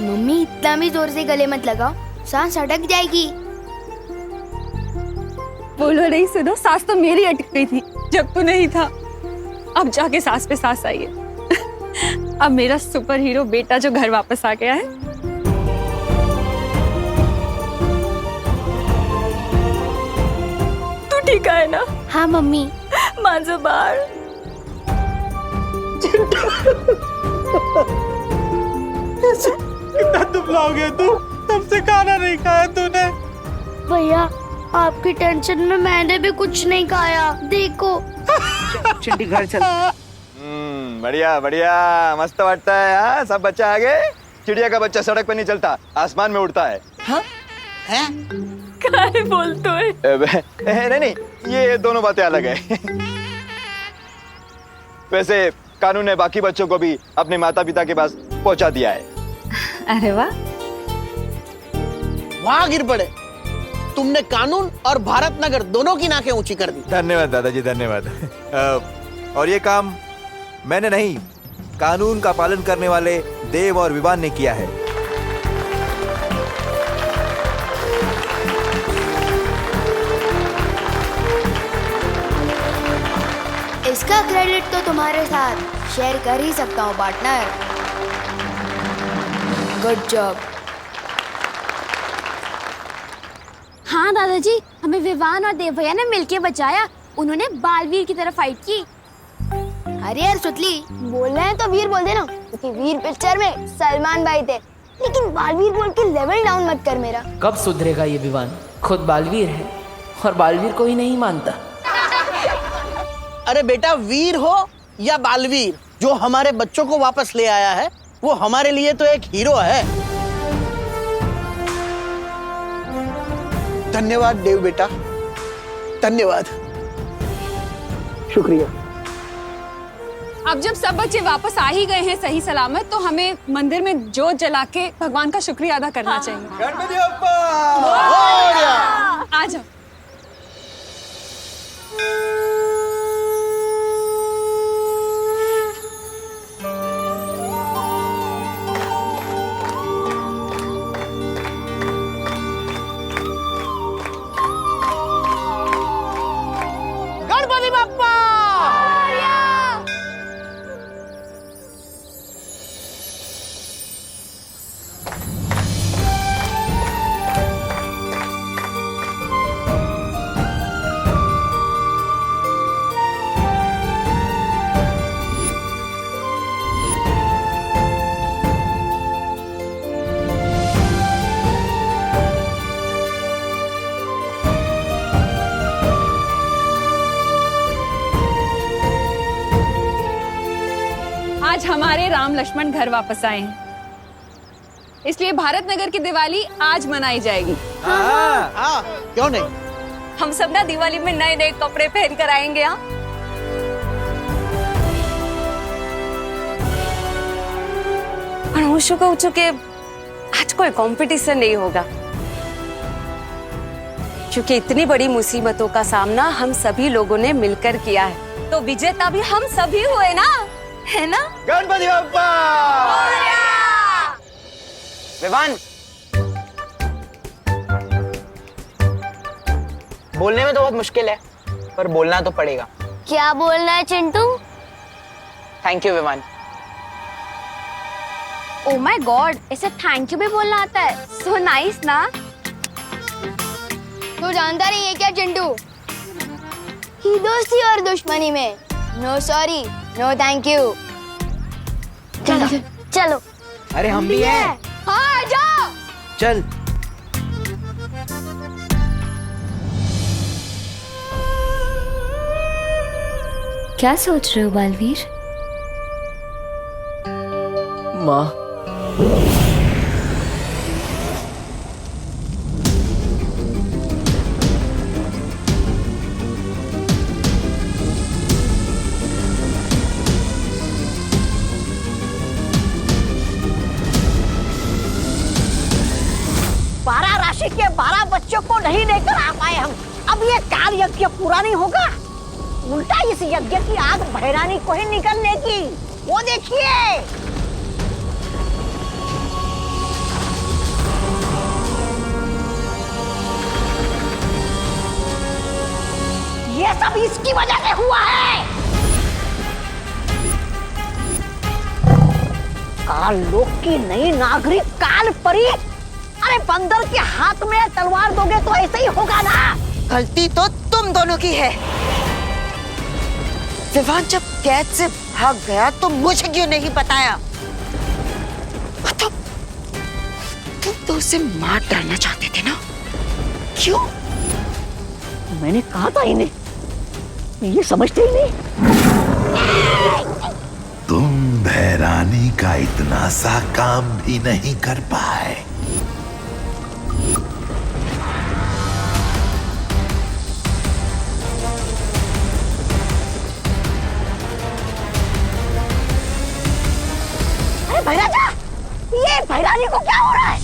मम्मी इतना भी जोर से गले मत लगाओ, सांस अटक जाएगी। बोलो नहीं सुनो, सांस तो मेरी अटक गई थी जब तू नहीं था, अब जाके सांस पे सांस आई है। अब मेरा सुपर हीरो बेटा जो घर वापस आ गया है। तू ठीक है ना? हाँ मम्मी। माझं बाळ कितना दुबला हो गया तू, तब से खाना नहीं खाया तूने। भैया आपकी टेंशन में मैंने भी कुछ नहीं खाया, देखो। चिंटी घर चल। बढ़िया बढ़िया, मस्त वाटता है। हाँ, सब बच्चे आ गए। चिड़िया का बच्चा सड़क पे नहीं चलता, आसमान में उड़ता है। हाँ? हैं? क्या बोलते हो? नहीं, ये दोनों बातें अलग है। वैसे कानून ने बाकी बच्चों को भी अपने माता पिता के पास पहुंचा दिया है। अरे वाह, वहां गिर पड़े, तुमने कानून और भारत नगर दोनों की नाकें ऊंची कर दी। धन्यवाद दादाजी, धन्यवाद। और ये काम मैंने नहीं, कानून का पालन करने वाले देव और विवान ने किया है। इसका क्रेडिट तो तुम्हारे साथ शेयर कर ही सकता हूँ पार्टनर। Good job. हाँ दादाजी, हमें विवान और देव भैया ने मिलके बचाया। उन्होंने बालवीर की तरफ फाइट की। अरे यार सुतली, बोल रहे हैं तो वीर बोल देना, क्योंकि वीर पिक्चर में सलमान भाई थे। लेकिन बालवीर बोल के लेवल डाउन मत कर मेरा। कब सुधरेगा ये विवान? खुद बालवीर है और बालवीर को ही नहीं मानता। अरे बेटा, वीर हो या बालवीर, जो हमारे बच्चों को वापस ले आया है वो हमारे लिए तो एक हीरो है। धन्यवाद देव बेटा, धन्यवाद। शुक्रिया। अब जब सब बच्चे वापस आ ही गए हैं सही सलामत, तो हमें मंदिर में जोत जला के भगवान का शुक्रिया अदा करना चाहिए। गणपति बप्पा! आ जाओ। गणपति बप्पा! आज हमारे राम लक्ष्मण घर वापस आए हैं, इसलिए भारत नगर की दिवाली आज मनाई जाएगी। हाँ, क्यों नहीं? हम सब ना दिवाली में नए नए कपड़े पहन कर आएंगे। यहाँ और को चुके आज कोई कंपटीशन नहीं होगा, क्योंकि इतनी बड़ी मुसीबतों का सामना हम सभी लोगों ने मिलकर किया है, तो विजेता भी हम सभी हुए ना, है ना? गणपति बप्पा! विवान, बोलने में तो बहुत मुश्किल है, पर बोलना तो पड़ेगा। क्या बोलना है Chintu? Thank you Vivaan. Oh my god, ऐसे थैंक यू भी बोलना आता है? सो नाइस ना? तो जानता नहीं है क्या चिंटू, कि दोस्ती और दुश्मनी में no sorry no thank you. चलो चलो। अरे हम भी हैं। हाँ जाओ। चल। क्या सोच रहे हो बालवीर? माँ, के 12 बच्चों को नहीं लेकर आ पाए हम। अब ये काल यज्ञ पूरा नहीं होगा, उल्टा इस यज्ञ की आग भैरानी को ही निकलने की। वो देखिए, ये सब इसकी वजह से हुआ है। काल लोक की नई नागरिक काल परी, अरे बंदर के हाथ में तलवार दोगे तो ऐसे ही होगा ना। गलती तो तुम दोनों की है। विवान जब कैद से भाग गया तो मुझे क्यों नहीं बताया? मतलब तुम तो उसे मार डालना चाहते थे ना? क्यों? मैंने कहा था इन्हें, ये समझते ही नहीं। तुम भैरानी का इतना सा काम भी नहीं कर पाए। अरे भैराजा, ये भैरानी को क्या हो रहा है?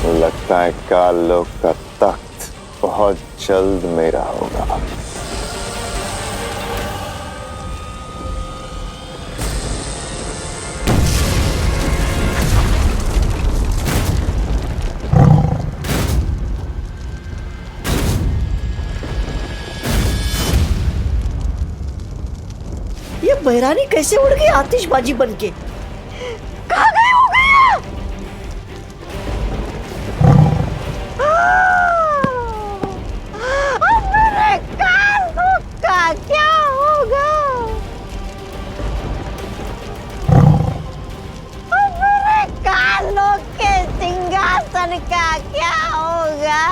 तो लगता है काल लोक का तख्त बहुत जल्द मेरा होगा। ये भैरानी कैसे उड़ गई आतिशबाजी बनके? कहाँ गए हो गया? मेरे कानों का क्या होगा? मेरे कानों के सिंहासन का क्या होगा?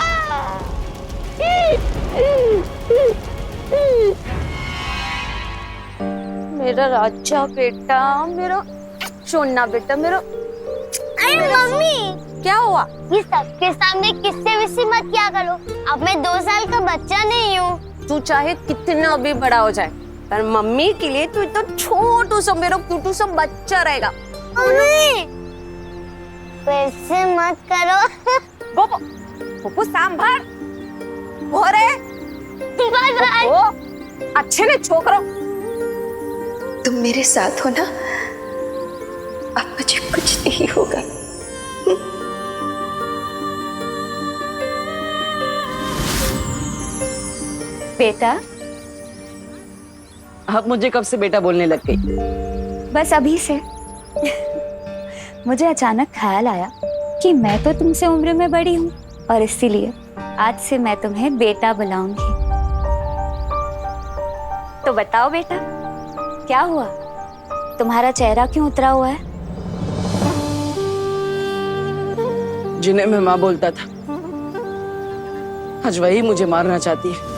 मेरा राजा बेटा, मेरा सोना बेटा, मेरा। अरे मम्मी, क्या हुआ? ये सबके सामने किससे विसी मत किया करो। अब मैं 2 साल का बच्चा नहीं हूँ। तू चाहे कितना भी बड़ा हो जाए, पर मम्मी के लिए तू तो छोटू सा मेरा क्यूटू सा बच्चा रहेगा। मम्मी, वैसे मत करो। गोपो, गोपो सांभर, भोरे, बाय बाय। अच्छे ने छोकरो। तुम मेरे साथ हो ना? अब मुझे कुछ नहीं होगा। बेटा, आप मुझे कब से बेटा बोलने लग गई? बस अभी से। मुझे अचानक ख्याल आया कि मैं तो तुमसे उम्र में बड़ी हूँ और इसीलिए आज से मैं तुम्हें बेटा बुलाऊंगी। तो बताओ बेटा, क्या हुआ? तुम्हारा चेहरा क्यों उतरा हुआ है? जिन्हें मैं माँ बोलता था, आज वही मुझे मारना चाहती है।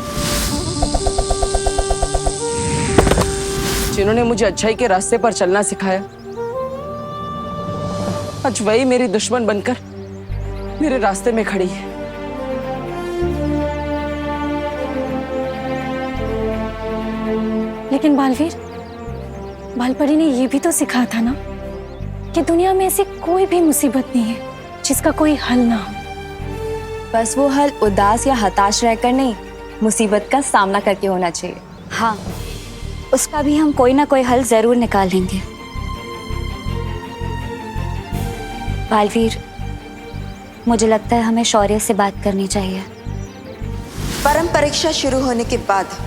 जिन्होंने मुझे अच्छाई के रास्ते पर चलना सिखाया, आज वही मेरी दुश्मन बनकर मेरे रास्ते में खड़ी है। लेकिन बालवीर, बालपरी ने ये भी तो सिखाया था ना कि दुनिया में ऐसी कोई भी मुसीबत नहीं है जिसका कोई हल ना हो। बस वो हल उदास या हताश रहकर नहीं, मुसीबत का सामना करके होना चाहिए। हाँ, उसका भी हम कोई ना कोई हल जरूर निकालेंगे। बालवीर, मुझे लगता है हमें शौर्य से बात करनी चाहिए। परम परीक्षा शुरू होने के बाद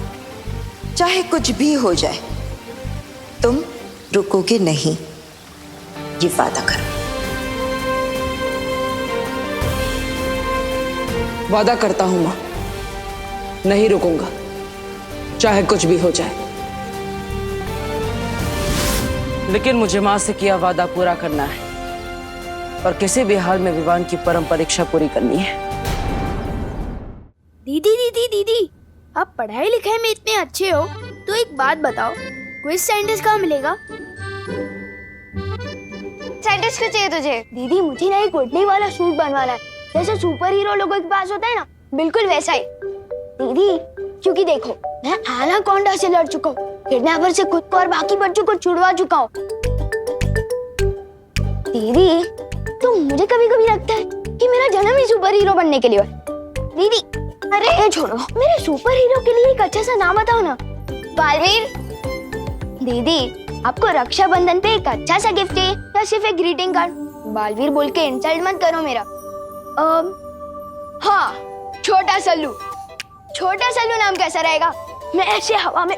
चाहे कुछ भी हो जाए, तुम रुकोगे नहीं, ये वादा करो। वादा करता हूं माँ, नहीं रुकूंगा, चाहे कुछ भी हो जाए। लेकिन मुझे माँ से किया वादा पूरा करना है और किसी भी हाल में विवान की परम परीक्षा पूरी करनी है। दीदी दीदी दीदी, आप पढ़ाई लिखाई में इतने अच्छे हो तो एक बात बताओ, क्विज साइंटिस्ट कहाँ मिलेगा? साइंटिस्ट क्यों चाहिए तुझे? दीदी, मुझे ना एक उड़ने वाला सूट बनवाना है, जैसे सुपर हीरो लोगों के पास होता है ना, बिल्कुल वैसा ही। दीदी, क्योंकि देखो, मैं एनाकोंडा से लड़ चुका हूँ, किडनैपर से खुद को और बाकी बच्चों को छुड़वा चुका हूँ। दीदी, तो मुझे कभी कभी लगता है कि मेरा जन्म ही सुपर हीरो बनने के लिए है। दीदी, अरे छोड़ो, मेरे सुपर हीरो के लिए एक अच्छा सा नाम बताओ ना। बालवीर। दीदी, आपको रक्षाबंधन पे एक अच्छा सा गिफ्ट चाहिए या सिर्फ एक ग्रीटिंग कार्ड? बालवीर बोल के इंसल्ट मत करो मेरा। हाँ, छोटा सल्लू। छोटा सल्लू नाम कैसा रहेगा? मैं ऐसे हवा में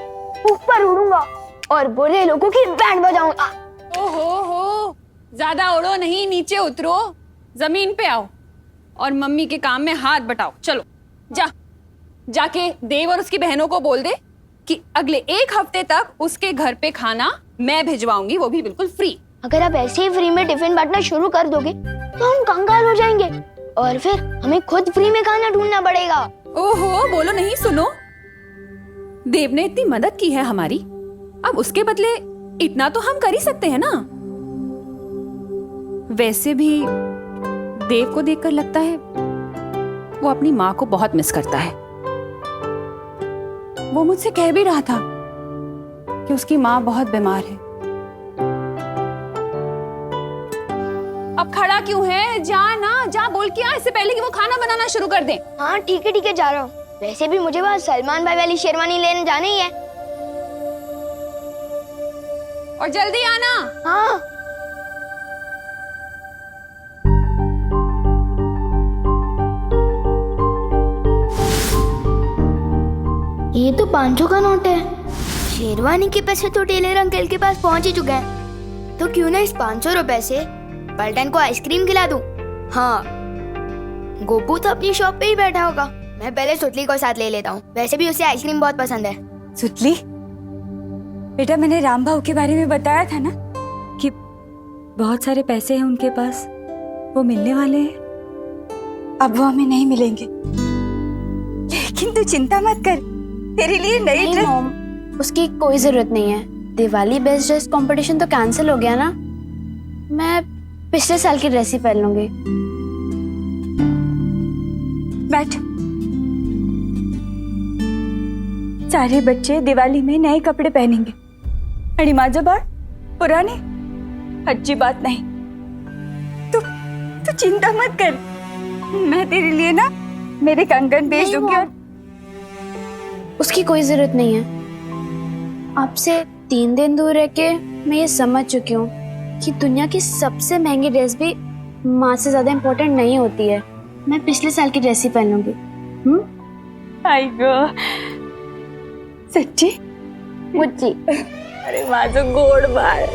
ऊपर उड़ूंगा और बुरे लोगों की बैंड बजाऊंगा। ओहो, ज्यादा उड़ो नहीं, नीचे उतरो, जमीन पे आओ और मम्मी के काम में हाथ बटाओ। चलो, जाके देव और उसकी बहनों को बोल दे कि अगले 1 हफ्ते तक उसके घर पे खाना मैं भिजवाऊंगी, वो भी बिल्कुल फ्री। अगर आप ऐसे ही फ्री में टिफिन बांटना शुरू कर दोगे तो हम कंगाल हो जाएंगे और फिर हमें खुद फ्री में खाना ढूंढना पड़ेगा। ओहो, बोलो नहीं, सुनो। देव ने इतनी मदद की है हमारी, अब उसके बदले इतना तो हम कर ही सकते हैं ना। वैसे भी देव को देखकर लगता है वो अपनी माँ को बहुत मिस करता है। वो मुझसे कह भी रहा था कि उसकी माँ बहुत बीमार है। अब खड़ा क्यों है? जा ना, जा बोल के आ, इससे पहले कि वो खाना बनाना शुरू कर दे। हाँ ठीक है, जा रहा हूँ। वैसे भी मुझे वहाँ सलमान भाई वाली शेरवानी लेने जाना ही है। और जल्दी आना। हाँ। ये तो 500 का नोट है। शेरवानी के पैसे तो टेलर अंकल के पास पहुंच ही चुके हैं, तो क्यों ना इस 500 रुपए से पलटन को आइसक्रीम खिला दूं। हाँ, गोपू तो अपनी शॉप पे ही बैठा होगा। मैं पहले सुतली को साथ ले लेता हूँ, वैसे भी उसे आइसक्रीम बहुत पसंद है। सुतली बेटा, मैंने राम भाऊ के बारे में बताया था ना कि बहुत सारे पैसे हैं उनके पास, वो मिलने वाले हैं। अब वो हमें नहीं मिलेंगे, लेकिन तू चिंता मत कर, तेरे लिए नई ड्रेस। मॉम, उसकी कोई जरूरत नहीं है। दिवाली बेस्ट ड्रेस कंपटीशन तो कैंसिल हो गया ना, मैं पिछले साल की ड्रेस ही पहन लूंगी। बैठ। सारे बच्चे दिवाली में नए कपड़े पहनेंगे, अड़ी माजबार पुराने, अच्छी बात नहीं। तू चिंता मत कर, मैं तेरे लिए ना मेरे कंगन भेज दूंगी। और उसकी कोई जरूरत नहीं है। आपसे 3 दिन दूर रह के मैं ये समझ चुकी हूँ कि दुनिया की सबसे महंगी ड्रेस भी माँ से ज्यादा इम्पोर्टेंट नहीं होती है। मैं पिछले साल की ड्रेस ही पहन लूंगी। आई गो, सच्ची मुच्ची। अरे माझं गोड बाळ।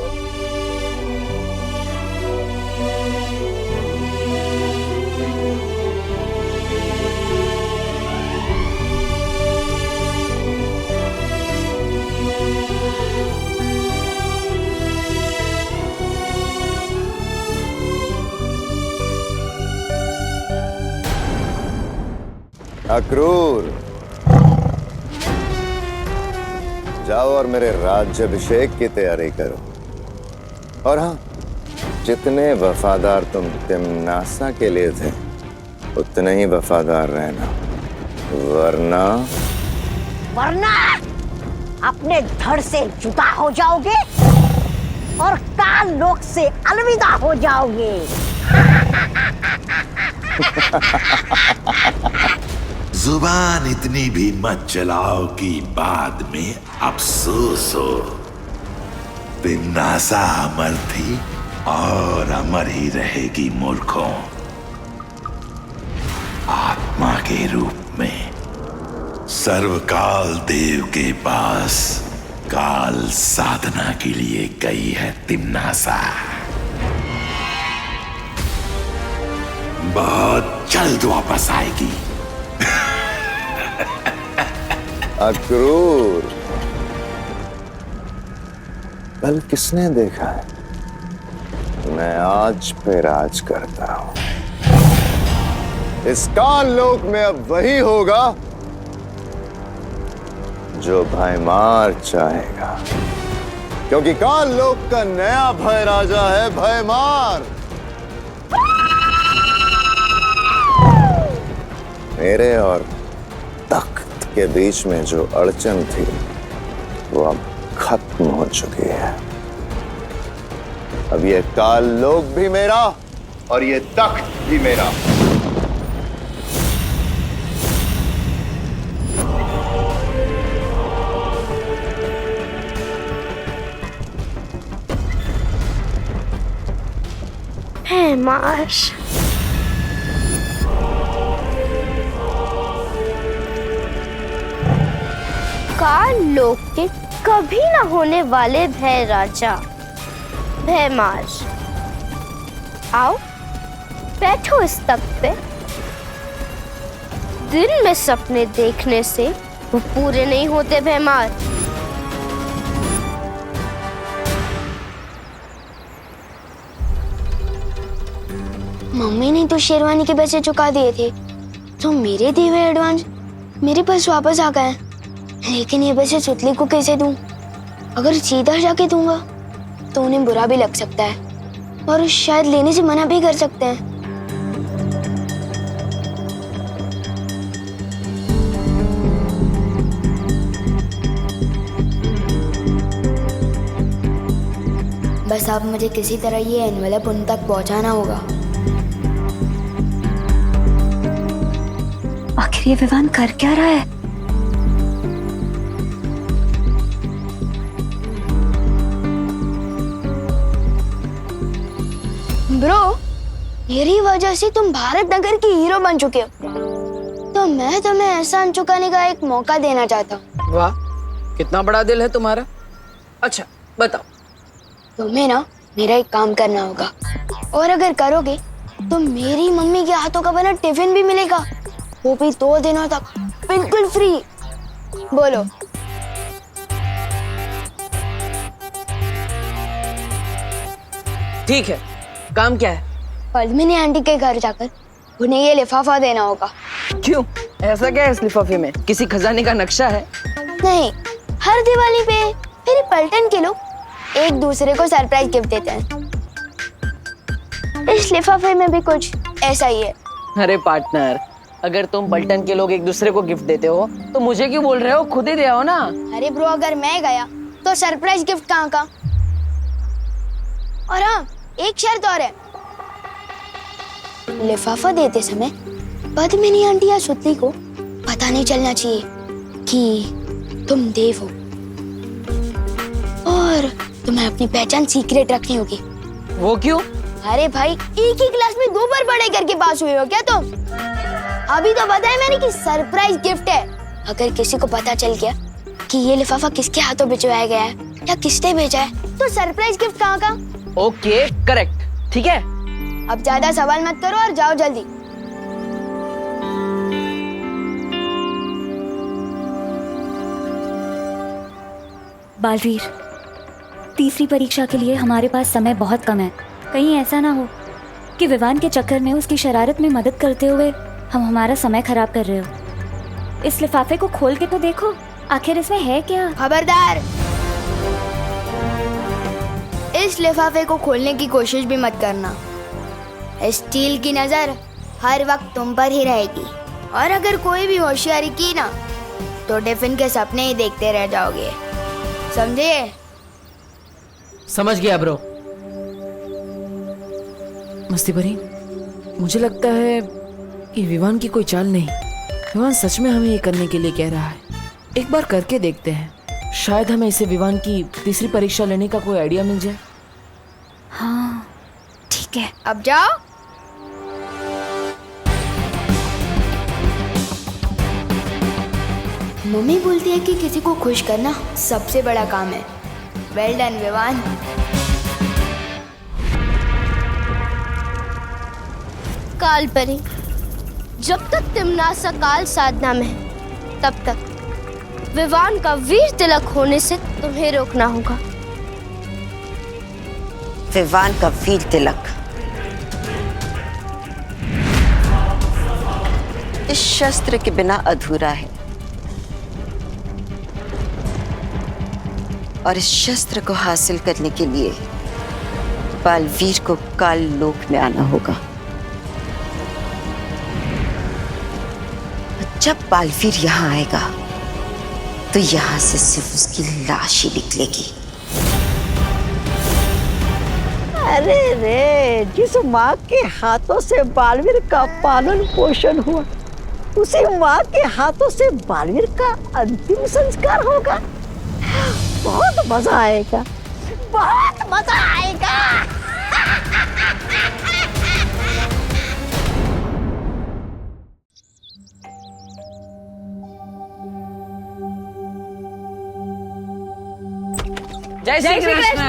अक्रूर, जाओ और मेरे राज्याभिषेक की तैयारी करो। और हाँ, जितने वफादार तुम तिम्नासा के लिए थे उतने ही वफादार रहना, वरना अपने धड़ से जुदा हो जाओगे और काल लोक से अलविदा हो जाओगे। जुबान इतनी भी मत चलाओ कि बाद में अफसोस हो। तिम्नासा अमर थी और अमर ही रहेगी मूर्खों। आत्मा के रूप में सर्वकाल देव के पास काल साधना के लिए गई है तिम्नासा। बहुत जल्द वापस आएगी। अक्रूर, कल किसने देखा है? मैं आज पे राज करता हूं। इस काल लोक में अब वही होगा जो भयमार चाहेगा, क्योंकि काल लोक का नया भय राजा है भयमार। मेरे और तख्त के बीच में जो अड़चन थी वो अब खत्म हो चुकी है। अब ये काल लोक भी मेरा और ये तख्त भी मेरा। है माश। काल लोक के कभी ना होने वाले भय राजा भयमाश, आओ बैठो इस तख्त पे। दिन में सपने देखने से वो पूरे नहीं होते भैमार। मम्मी ने तो शेरवानी के पैसे चुका दिए थे, तो मेरे दिए हुए एडवांस मेरे पास वापस आ गए। लेकिन ये पैसे सुतली को कैसे दूं? अगर सीधा जाके दूंगा तो उन्हें बुरा भी लग सकता है और शायद लेने से मना भी कर सकते हैं। बस अब मुझे किसी तरह ये एनवेलप उन तक पहुंचाना होगा। आखिर ये विवान कर क्या रहा है? ब्रो, मेरी वजह से तुम भारत नगर के हीरो बन चुके हो, तो मैं तुम्हें एहसान चुकाने का एक मौका देना चाहता हूँ। वाह, कितना बड़ा दिल है तुम्हारा। अच्छा बताओ। तुम्हें ना मेरा एक काम करना होगा, और अगर करोगे तो मेरी मम्मी के हाथों का बना टिफिन भी मिलेगा, वो भी 2 दिनों तक बिल्कुल फ्री। बोलो। ठीक है, काम क्या है? पद्मिनी आंटी के घर जाकर उन्हें ये लिफाफा देना होगा। क्यों, ऐसा क्या है इस लिफाफे में? किसी खजाने का नक्शा है? नहीं, हर दिवाली पे मेरे पलटन के लोग एक दूसरे को सरप्राइज गिफ्ट देते हैं। इस लिफाफे में भी कुछ ऐसा ही है। अरे पार्टनर, अगर तुम पलटन के लोग एक दूसरे को गिफ्ट देते हो तो मुझे क्यों बोल रहे हो? खुद ही दे आओ ना। अरे ब्रो, अगर मैं गया तो सरप्राइज गिफ्ट कहाँ का? और हाँ, एक शर्त और है। लिफाफा देते समय पद्मिनी आंटी या सुतली को पता नहीं चलना चाहिए कि तुम देव हो, और तुम्हें अपनी पहचान सीक्रेट रखनी होगी। वो क्यों? अरे भाई, एक ही क्लास में 2 बार पढ़ाई करके पास हुए हो क्या तुम? अभी तो बताया मैंने कि सरप्राइज गिफ्ट है। अगर किसी को पता चल गया कि ये लिफाफा किसके हाथों भिजवाया गया है या किसने भेजा है, तो सरप्राइज गिफ्ट कहाँ का? ओके, करेक्ट, ठीक है। अब ज्यादा सवाल मत करो और जाओ जल्दी। बालवीर, तीसरी परीक्षा के लिए हमारे पास समय बहुत कम है। कहीं ऐसा ना हो कि विवान के चक्कर में उसकी शरारत में मदद करते हुए हम हमारा समय खराब कर रहे हो। इस लिफाफे को खोल के तो देखो, आखिर इसमें है क्या? खबरदार, इस लिफाफे को खोलने की कोशिश भी मत करना। स्टील की नजर हर वक्त तुम पर ही रहेगी, और अगर कोई भी होशियारी की ना तो टिफिन के सपने ही देखते रह जाओगे, समझे? समझ गया ब्रो। मस्ती भरी, मुझे लगता है ये विवान की कोई चाल नहीं। विवान सच में हमें ये करने के लिए कह रहा है। एक बार करके देखते हैं, शायद हमें इसे विवान की तीसरी परीक्षा लेने का कोई आइडिया मिल जाए। हाँ ठीक है, अब जाओ। मम्मी बोलती है कि किसी को खुश करना सबसे बड़ा काम है। Well done Vivaan. काल परी, जब तक तिमनासा काल साधना में है, तब तक विवान का वीर तिलक होने से तुम्हें रोकना होगा। विवान का वीर तिलक इस शस्त्र के बिना अधूरा है, और इस शस्त्र को हासिल करने के लिए बालवीर को काल लोक में आना होगा। जब बालवीर यहाँ आएगा तो यहाँ से सिर्फ उसकी लाश ही निकलेगी। अरे रे, जिस माँ के हाथों से बालवीर का पालन पोषण हुआ, उसी माँ के हाथों से बालवीर का अंतिम संस्कार होगा। बहुत मजा आएगा, बहुत मजा आएगा। जय श्री कृष्ण।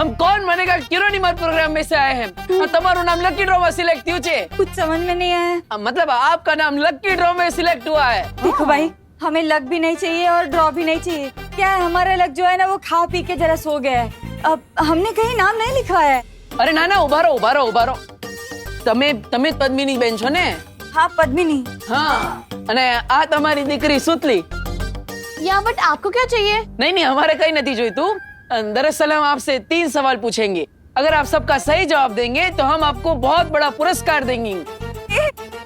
हम कौन बनेगा किरोनीमर प्रोग्राम में से आए हैं। तुम्हारा नाम लकी ड्रॉ में सिलेक्ट हुआ छे। कुछ समझ में नहीं आया। मतलब आपका नाम लकी ड्रॉ में सिलेक्ट हुआ है। देखो भाई, हमें लक भी नहीं चाहिए और ड्रॉ भी नहीं चाहिए। क्या है, हमारा लक जो है ना वो खा पी के जरा सो गया है। अब हमने कहीं नाम नहीं लिखवाया है। अरे ना उभारो। તમે પદ્મિની બેન છો ને? हाँ पद्मिनी। हाँ, અને આ તમારી દીકરી સુતલી। या बट आपको क्या चाहिए? नहीं हमारे कहीं नहीं जोईतु। दरअसल हम आपसे 3 सवाल पूछेंगे। अगर आप सबका सही जवाब देंगे तो हम आपको बहुत बड़ा पुरस्कार देंगे।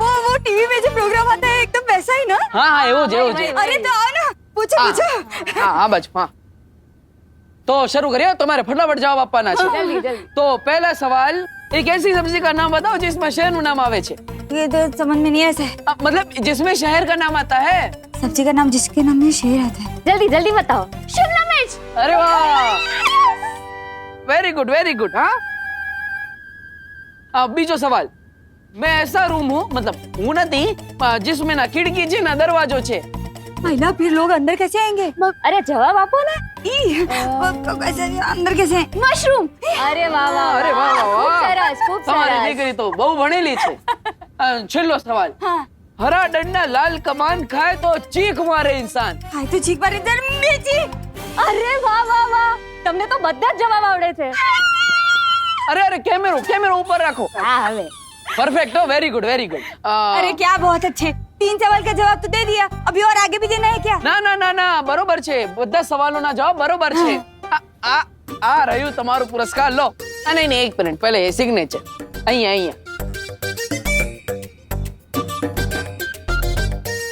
वो टीवी में जो प्रोग्राम आता है एकदम वैसा ही ना? हाँ एवो जे। अरे तो आओ ना, पूछो। हाँ बाजू हाँ। तो शुरू करिए, तुम्हारे फटाफट जवाब आपना है। जल्दी। तो पहला सवाल, एक ऐसी सब्जी का नाम बताओ जिसमें शहर नु नाम आवे छे। ये तो समझ में नहीं ऐसे। मतलब जिसमें शहर का नाम आता है। सब्जी का नाम जिसके नाम में शहर आता है। जल्दी बताओ। शिमला मिर्च। अरे वाह, वेरी गुड। हाँ, अब बीजो सवाल, मैं ऐसा रूम हूँ, मतलब हूँ नहीं, जिसमें ना खिड़की छे ना दरवाजो छे। महिला फिर लोग अंदर कैसे आएंगे? अरे जवाब आपो ना। अंदर कैसे? मशरूम। अरे वाह। अरे वाह खूब તમારી सरस। દીકરી તો બહુ ભણેલી છે। છેલ્લો સવાલ, હરા દંડના લાલ કમાન ખાય તો ચીખ મારે इंसान। ખાય તો ચીખ મારે મિર્ચી। અરે વાહ। તમને તો બધા જ જવાબ આવડે છે। અરે કેમેરો ऊपर રાખો। हाँ હવે। परफेक्ट हो, वेरी गुड। अरे क्या बहुत अच्छे, 3 सवाल का जवाब तो दे दिया, अभी और आगे भी देना है क्या? ना बरोबर छे, બધા સવાલોના જવાબ બરોબર છે। આ રહ્યું તમારું પુરસ્કાર, લો। નહીં એક મિનિટ, પહેલે એ સિગ્નેચર અહીંયા।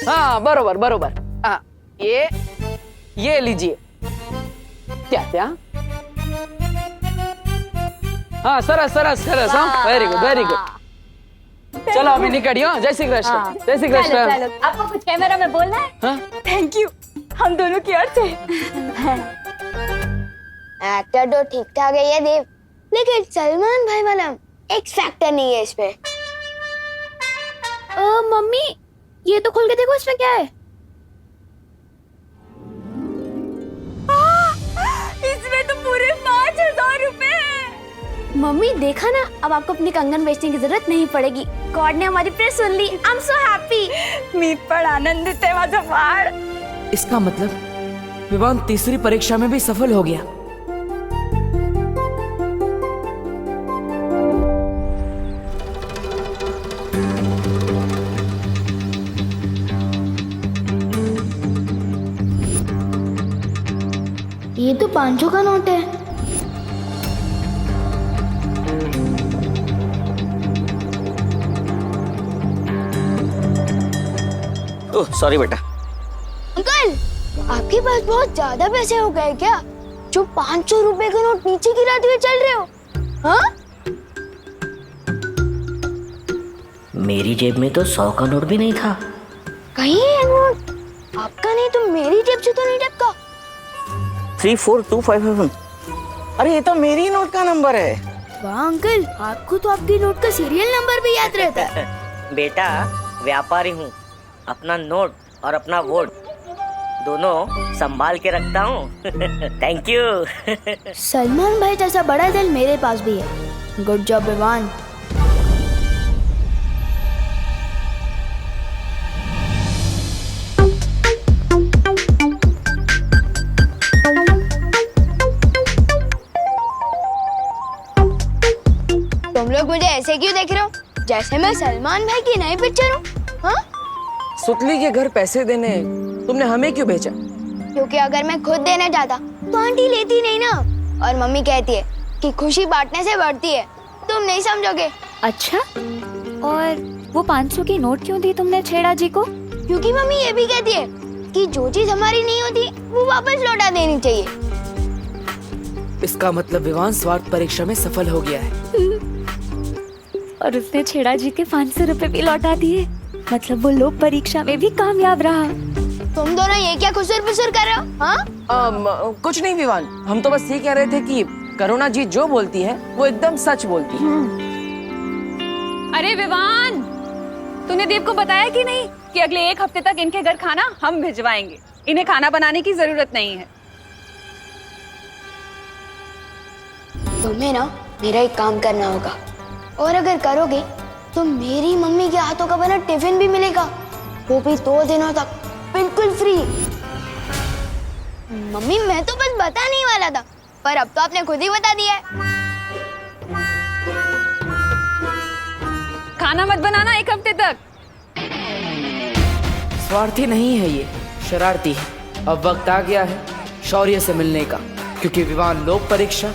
हाँ बरोबर। हाँ ये लीजिए। क्या? हाँ सरस। हाँ वेरी गुड। चलो अभी निकलियो। जय श्री कृष्ण। चलो। आपको कुछ कैमरा में बोलना है? हाँ? थैंक यू, हम दोनों की ओर से। एक्टर तो ठीक ठाक है ये देव, लेकिन सलमान भाई वाला एक्स फैक्टर नहीं है इसमें। मम्मी ये तो खोल के देखो, इसमें क्या है? इसमें तो पूरे 5,000 रुपए हैं। मम्मी देखा ना, अब आपको अपनी कंगन बेचने की जरूरत नहीं पड़ेगी। गॉड ने हमारी प्रेयर सुन ली। I am so happy. मी पण आनंदित है माझा बाळ। इसका मतलब विवान तीसरी परीक्षा में भी सफल हो गया। ये तो 500 का नोट है। ओह सॉरी बेटा। अंकल, आपके पास बहुत ज्यादा पैसे हो गए क्या, जो 500 रुपए का नोट नीचे गिराते हुए चल रहे हो? हाँ? मेरी जेब में तो 100 का नोट भी नहीं था। कहीं है नोट आपका नहीं तो मेरी जेब से तो नहीं टपका। 34257। अरे ये तो मेरी नोट का नंबर है। वाह अंकल, आपको तो आपके नोट का सीरियल नंबर भी याद रहता है। बेटा व्यापारी हूँ, अपना नोट और अपना वोट दोनों संभाल के रखता हूँ। Thank you. सलमान भाई जैसा बड़ा दिल मेरे पास भी है। Good job Vivaan. तुम लोग मुझे ऐसे क्यों देख रहे हो, जैसे मैं सलमान भाई की नई पिक्चर हूँ? हाँ? सुतली के घर पैसे देने तुमने हमें क्यों भेजा? क्योंकि अगर मैं खुद देने जाता तो आंटी लेती नहीं ना, और मम्मी कहती है कि खुशी बांटने से बढ़ती है। तुम नहीं समझोगे। अच्छा, और वो 500 की नोट क्यों दी तुमने छेड़ा जी को? क्योंकि मम्मी ये भी कहती है कि जो चीज हमारी नहीं होती वो वापस लौटा देनी चाहिए। इसका मतलब विवान स्वार्थ परीक्षा में सफल हो गया है। और उसने छेड़ा जी के 500 रुपए भी लौटा दिए, मतलब वो लोक परीक्षा में भी कामयाब रहा। तुम दोनों ये क्या खुसर-पुसर कर रहे हो? हाँ? कुछ नहीं विवान, हम तो बस ये कह रहे थे कि करुणा जी जो बोलती है वो एकदम सच बोलती है। अरे विवान, तूने देव को बताया कि नहीं कि अगले 1 हफ्ते तक इनके घर खाना हम भिजवाएंगे। इन्हें खाना बनाने की जरूरत नहीं है। तुम्हें ना मेरा एक काम करना होगा, और अगर करोगे तो मेरी मम्मी के हाथों का बना टिफिन भी मिलेगा, वो भी 2 दिनों तक बिल्कुल फ्री। मम्मी मैं तो बस बताने वाला था, पर अब तो आपने खुद ही बता दिया है। खाना मत बनाना 1 हफ्ते तक। स्वार्थी नहीं है ये, शरारती है। अब वक्त आ गया है शौर्य से मिलने का, क्योंकि विवान लोक परीक्षा,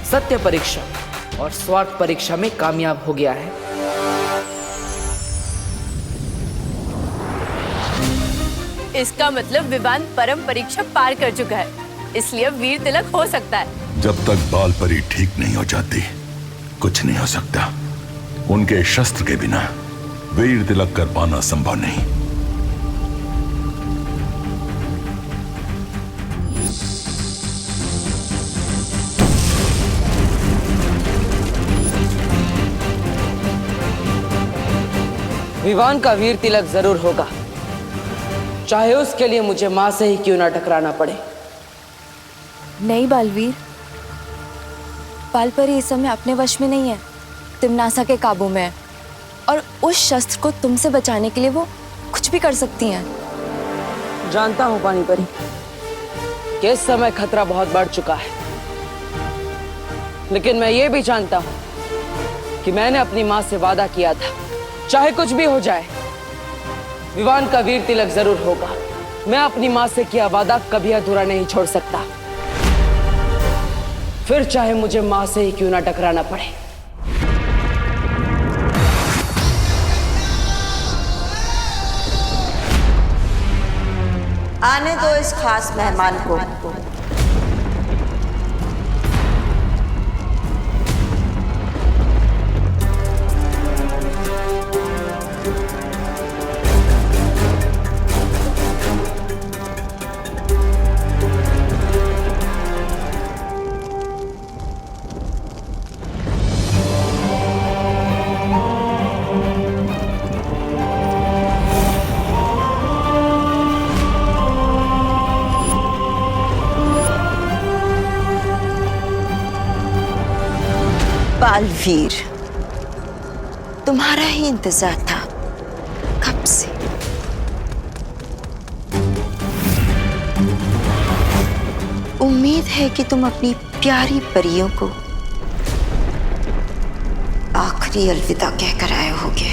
सत्य परीक्षा और स्वार्थ परीक्षा में कामयाब हो गया है। इसका मतलब विवान परम परीक्षा पार कर चुका है, इसलिए अब वीर तिलक हो सकता है। जब तक बाल परी ठीक नहीं हो जाती कुछ नहीं हो सकता। उनके शस्त्र के बिना वीर तिलक कर पाना संभव नहीं। विवान का वीर तिलक जरूर होगा, चाहे उसके लिए मुझे मां से ही क्यों ना टकराना पड़े। नहीं बालवीर, बालपरी इस समय अपने वश में नहीं है, तिम्नासा के काबू में है, और उस शस्त्र को तुमसे बचाने के लिए वो कुछ भी कर सकती हैं। जानता हूं पानी परी कि इस समय खतरा बहुत बढ़ चुका है, लेकिन मैं ये भी जानता हूं कि मैंने अपनी मां से वादा किया था, चाहे कुछ भी हो जाए विवान का वीर तिलक जरूर होगा। मैं अपनी मां से किया वादा कभी अधूरा नहीं छोड़ सकता, फिर चाहे मुझे मां से ही क्यों ना टकराना पड़े। आने दो इस खास मेहमान को। बालवीर, तुम्हारा ही इंतजार था कब से। उम्मीद है कि तुम अपनी प्यारी परियों को आखिरी अलविदा कहकर आए होगे।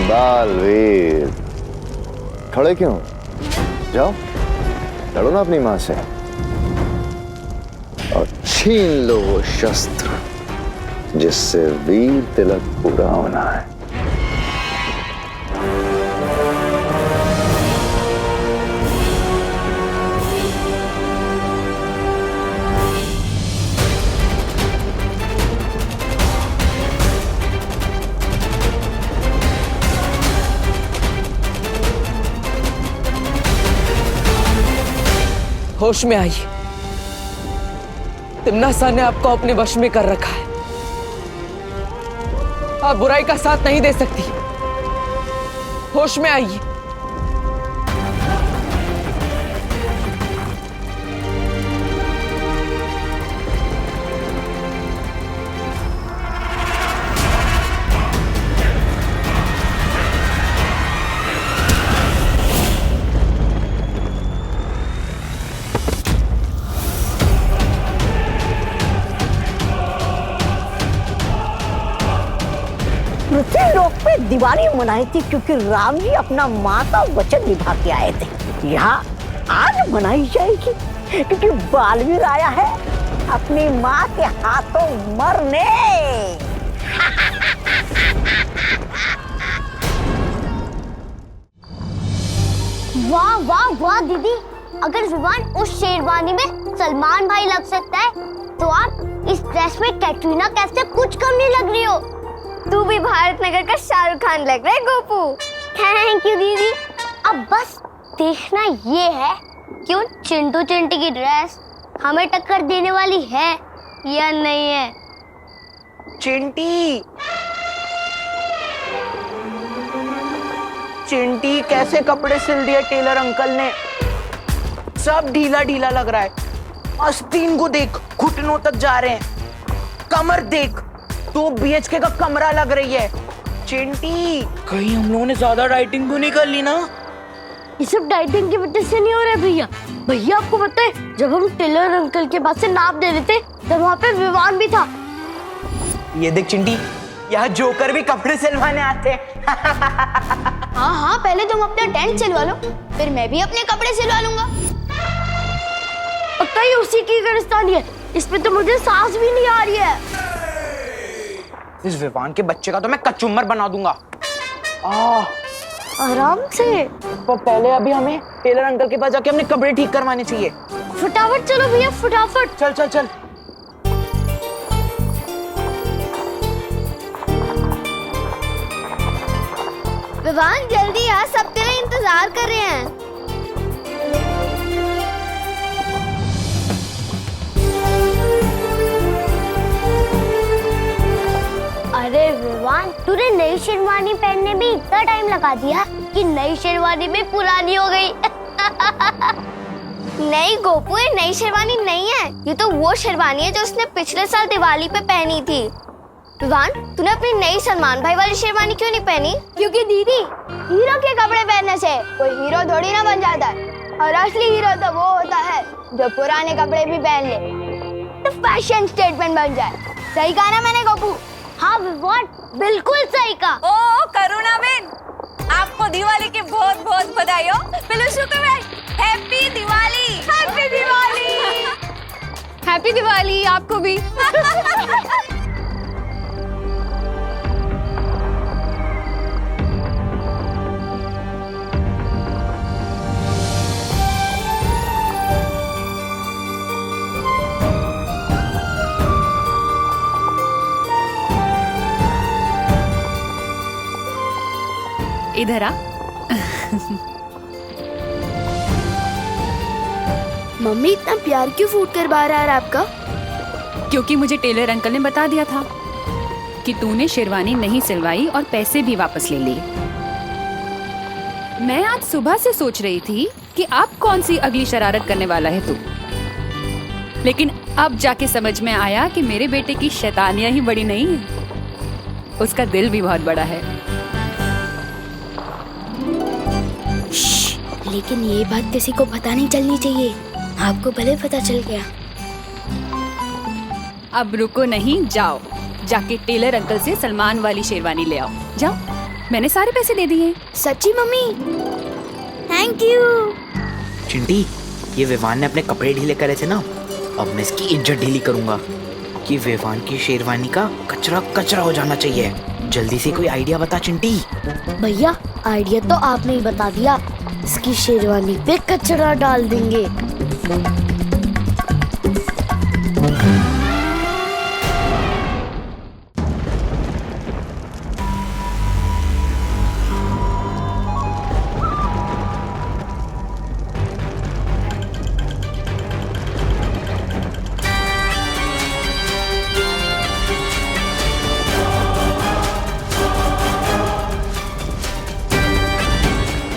बालवीर, खड़े क्यों? जाओ लड़ो ना अपनी मां से और छीन लो वो शस्त्र जिससे वीर तिलक पूरा होना है। होश में आइए, तिम्नासा ने आपको अपने वश में कर रखा है। आप बुराई का साथ नहीं दे सकती। होश में आइए। पृथ्वी लोक पे दिवाली मनाई थी क्योंकि राम जी अपना माँ का वचन निभा के आए थे। यहाँ आज मनाई जाएगी क्योंकि बालवीर आया है अपनी माँ के हाथों मरने। वाह वाह वाह दीदी, अगर विवान उस शेरवानी में सलमान भाई लग सकता है तो आप इस ड्रेस में कैटरीना कैफ से कुछ कम नहीं लग रही हो। तू भी भारत नगर का शाहरुख खान लग रहा है गोपू। थैंक यू दीदी। अब बस देखना ये है कि उन चिंटू चिंटी की ड्रेस हमें टक्कर देने वाली है या नहीं है। चिंटी, चिंटी कैसे कपड़े सिल दिए टेलर अंकल ने? सब ढीला ढीला लग रहा है। आस्तीन को देख, घुटनों तक जा रहे हैं। कमर देख, 2 BHK का कमरा लग रही है। चिंटी, कहीं हम लोगों ने ज्यादा डाइटिंग तो नहीं कर ली ना? ये सब डाइटिंग की वजह से नहीं हो रहा है भैया। भैया आपको पता है, जब हम टेलर अंकल के पास से नाप दे रहे थे तब वहाँ पे विवान भी था। ये देख चिंटी, यहाँ जोकर भी कपड़े सिलवाने आते हैं। हाँ हाँ, पहले तुम अपना टेंट सिलवा लो, फिर मैं भी अपने कपड़े सिलवा लूंगा। पक्का ही उसी की गिरफ्तारी है, इसमें तो मुझे सांस भी नहीं आ रही है। इस विवान के बच्चे का तो मैं कचुम्बर बना दूंगा। आराम से। तो पहले अभी हमें टेलर अंकल के पास जाके अपने कपड़े ठीक करवाने चाहिए। फटाफट चलो भैया, फटाफट। चल चल चल। विवान जल्दी आ, सब तेरा इंतजार कर रहे हैं। अरे विवान, तूने नई शेरवानी पहनने में इतना टाइम लगा दिया कि नई शेरवानी भी पुरानी हो गई। नहीं गोपू, ये नई शेरवानी नहीं है, ये तो वो शेरवानी है जो उसने पिछले साल दिवाली पे पहनी थी। विवान, तूने अपनी नई सलमान भाई वाली शेरवानी क्यों नहीं पहनी? क्योंकि दीदी, हीरो के कपड़े पहनने से कोई हीरो थोड़ी ना बन जाता है, और असली हीरो तो वो होता है जो पुराने कपड़े भी पहन ले, तो फैशन स्टेटमेंट बन जाए। सही कहा ना मैंने गोपू? हाँ विवान, बिल्कुल सही कहा। ओ करुणा बेन, आपको दिवाली की बहुत बहुत बधाई हो। Happy Diwali. Happy Diwali. Happy Diwali आपको भी। इधर आ। मम्मी, इतना प्यार क्यों फूट कर बाहर आ रहा है आपका? क्योंकि मुझे टेलर अंकल ने बता दिया था कि तूने शेरवानी नहीं सिलवाई और पैसे भी वापस ले लिए। मैं आज सुबह से सोच रही थी कि अब कौन सी अगली शरारत करने वाला है तू, लेकिन अब जाके समझ में आया कि मेरे बेटे की शैतानियां ही बड़ी नहीं है, उसका दिल भी बहुत बड़ा है। लेकिन ये बात किसी को पता नहीं चलनी चाहिए। आपको भले पता चल गया। अब रुको नहीं, जाओ जाके टेलर अंकल से सलमान वाली शेरवानी ले आओ। जाओ, मैंने सारे पैसे दे दिए। सच्ची मम्मी? Thank you. चिंटी, ये विवान ने अपने कपड़े ढीले करे थे ना, अब मैं इसकी इज्जत ढीली करूंगा कि विवान की शेरवानी का कचरा कचरा हो जाना चाहिए। जल्दी से कोई आइडिया बता चिंटी। भैया, आइडिया तो आपने ही बता दिया, इसकी शेरवानी पे कचरा डाल देंगे।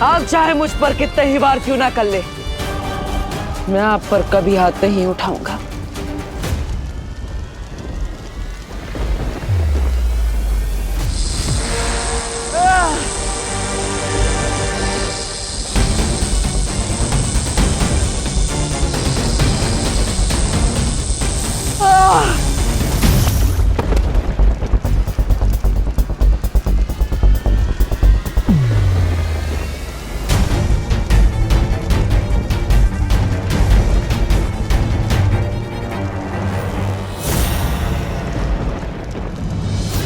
आप चाहे मुझ पर कितने ही बार क्यों ना कर ले, मैं आप पर कभी हाथ नहीं उठाऊंगा।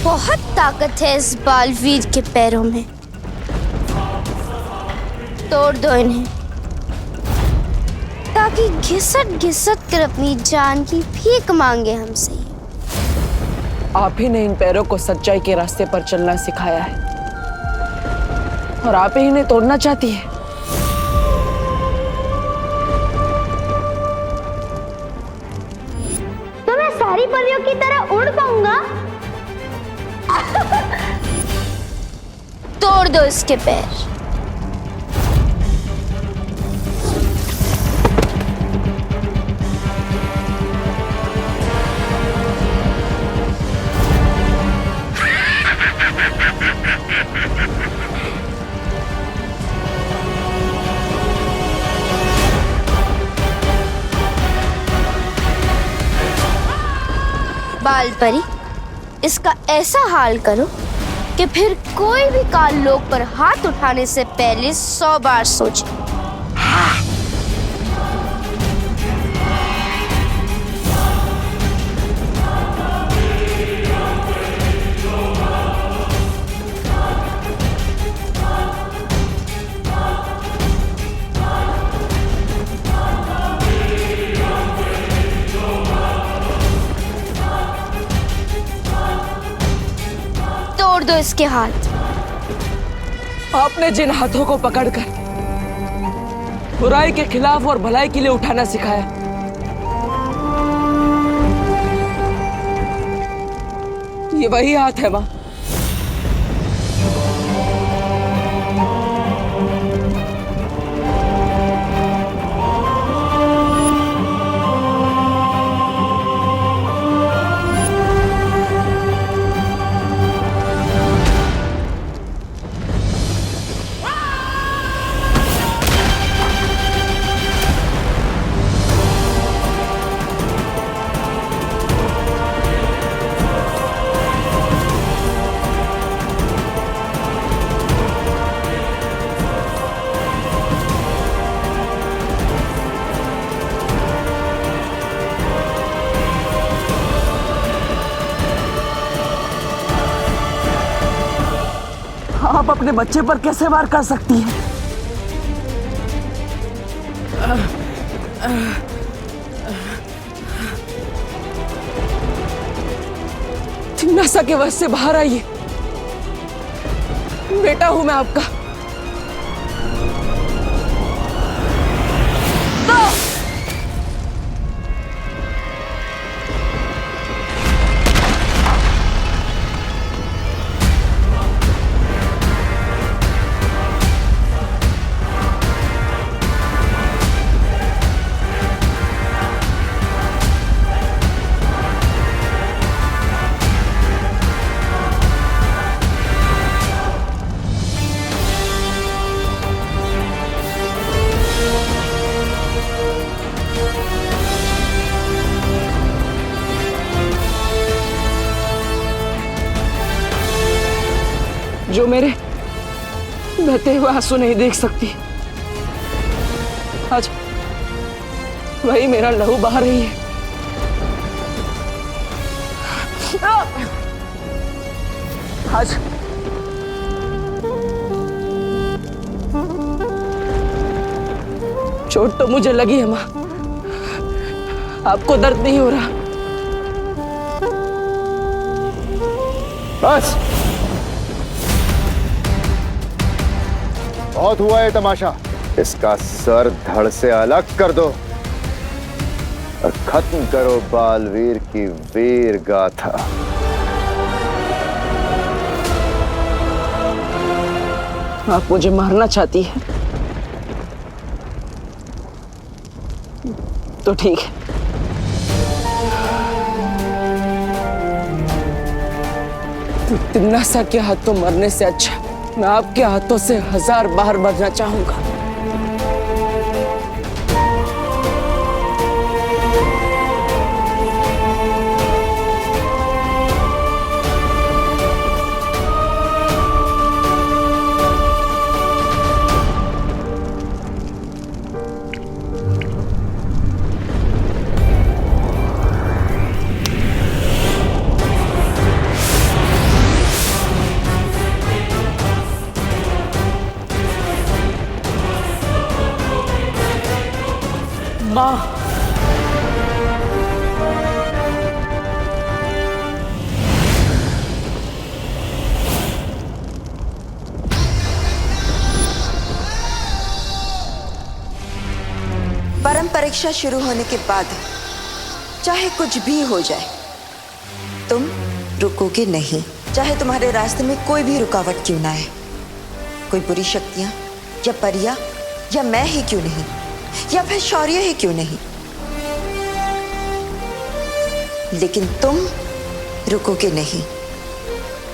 बहुत ताकत है इस बालवीर के पैरों में। तोड़ दो इन्हें, ताकि घिसट घिसट कर अपनी जान की भीख मांगे हमसे। आप ही ने इन पैरों को सच्चाई के रास्ते पर चलना सिखाया है, और आप ही इन्हें तोड़ना चाहती है। तो मैं सारी परियों की तरह उड़ पाऊंगा? तोड़ दो इसके पैर। बाल परी, इसका ऐसा हाल करो कि फिर कोई भी काल लोक पर हाथ उठाने से पहले 100 बार सोचे। तोड़ दो इसके हाथ। आपने जिन हाथों को पकड़कर बुराई के खिलाफ और भलाई के लिए उठाना सिखाया, ये वही हाथ है मां। आप अपने बच्चे पर कैसे वार कर सकती हैं? नशा के वश से बाहर आइए, बेटा हूं मैं आपका। जो मेरे बहते हुए आंसू नहीं देख सकती, आज वही मेरा लहू बहा रही है। आज चोट तो मुझे लगी है मां, आपको दर्द नहीं हो रहा। बस बहुत हुआ है तमाशा। इसका सर धड़ से अलग कर दो और खत्म करो बालवीर की वीर गाथा। आप मुझे मारना चाहती है तो ठीक है, तिन्नासा के हाथों मरने से अच्छा मैं आपके हाथों से 1000 बार मरना चाहूंगा। माँ, परम परीक्षा शुरू होने के बाद चाहे कुछ भी हो जाए, तुम रुकोगे नहीं, चाहे तुम्हारे रास्ते में कोई भी रुकावट क्यों ना आए, कोई बुरी शक्तियां या परियां या मैं ही क्यों नहीं, या फिर शौर्य ही क्यों नहीं, लेकिन तुम रुकोगे नहीं,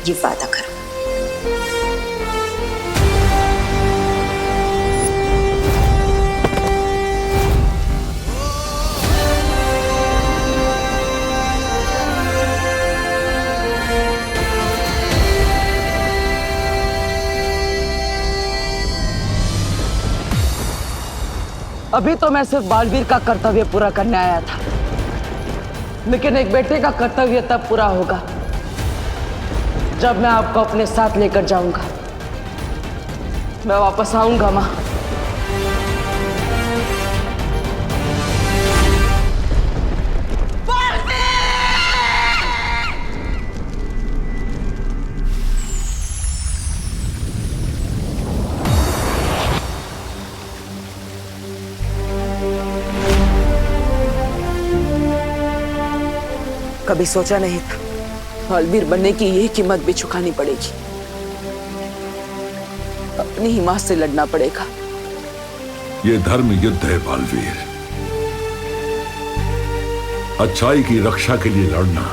ये वादा करो। अभी तो मैं सिर्फ बालवीर का कर्तव्य पूरा करने आया था, लेकिन एक बेटे का कर्तव्य तब पूरा होगा जब मैं आपको अपने साथ लेकर जाऊंगा। मैं वापस आऊंगा माँ। कभी सोचा नहीं था बालवीर बनने की ये कीमत भी चुकानी पड़ेगी। अपनी ही मां से लड़ना पड़ेगा। ये धर्म युद्ध है बालवीर। अच्छाई की रक्षा के लिए लड़ना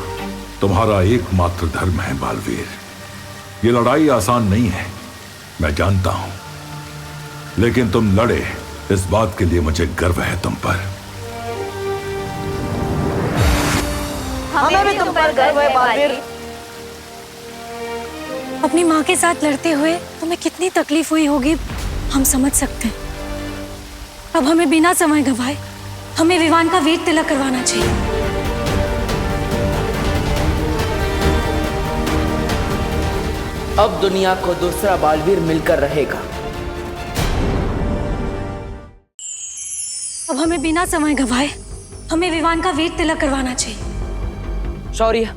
तुम्हारा एकमात्र धर्म है बालवीर। ये लड़ाई आसान नहीं है, मैं जानता हूं, लेकिन तुम लड़े, इस बात के लिए मुझे गर्व है तुम पर। हमें भी तुम पर गर्व है बालवीर। अपनी माँ के साथ लड़ते हुए तुम्हें कितनी तकलीफ हुई होगी हम समझ सकते हैं। अब हमें बिना समय गंवाए हमें विवान का वीर तिलक करवाना चाहिए। अब दुनिया को दूसरा बालवीर मिलकर रहेगा। अब हमें बिना समय गंवाए हमें विवान का वीर तिलक करवाना चाहिए। शौर्य,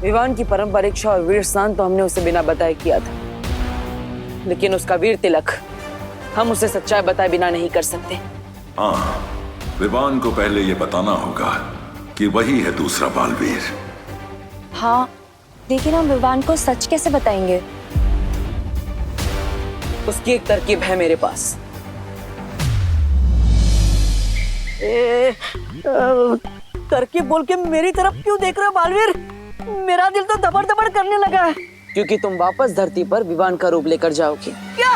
विवान की पारंपरिक और वीर स्नान तो हमने उसे बिना बताए किया था, लेकिन उसका वीर तिलक हम उसे सच्चाई बताए बिना नहीं कर सकते। हाँ, विवान को पहले ये बताना होगा कि वही है दूसरा बालवीर। हाँ, लेकिन हम विवान को सच कैसे बताएंगे? उसकी एक तरकीब है मेरे पास। तरकीब बोल के मेरी तरफ क्यों देख रहे हो बालवीर? मेरा दिल तो दबड़ दबड़ करने लगा है। क्योंकि तुम वापस धरती पर विवान का रूप लेकर जाओगे। क्या?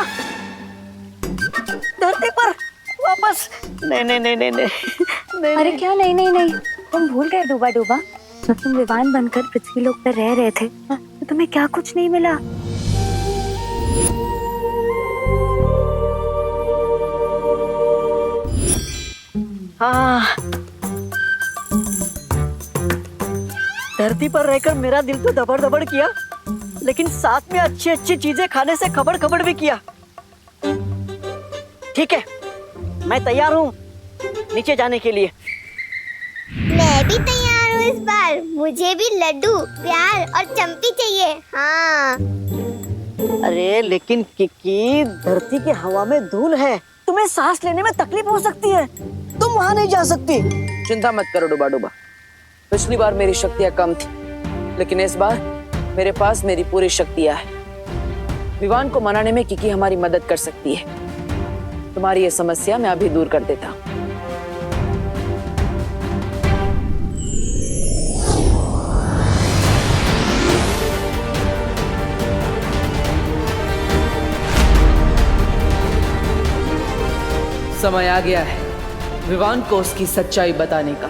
धरती पर वापस? नहीं नहीं नहीं नहीं नहीं। अरे क्या नहीं नहीं नहीं, तुम भूल गए डूबा डूबा, जब तुम विवान बनकर पृथ्वी लोक पर रह रहे थे तो तुम्हें क्या कुछ नहीं मिला? हाँ, धरती पर रहकर मेरा दिल तो दबड़ दबड़ किया, लेकिन साथ में अच्छी अच्छी चीजें खाने से खबड़ खबड़ भी किया। ठीक है, मैं तैयार हूँ नीचे जाने के लिए। मैं भी तैयार हूँ इस बार। मुझे भी लड्डू, प्यार और चंपी चाहिए। हाँ। अरे लेकिन किकी, धरती की हवा में धूल है, तुम्हें सांस लेने में तकलीफ हो सकती है, तुम वहाँ नहीं जा सकती। चिंता मत करो डूबा डूबा, पिछली बार मेरी शक्तियां कम थी, लेकिन इस बार मेरे पास मेरी पूरी शक्तियां हैं। विवान को मनाने में किकी हमारी मदद कर सकती है। तुम्हारी ये समस्या मैं अभी दूर कर देता हूँ। समय आ गया है विवान को उसकी सच्चाई बताने का।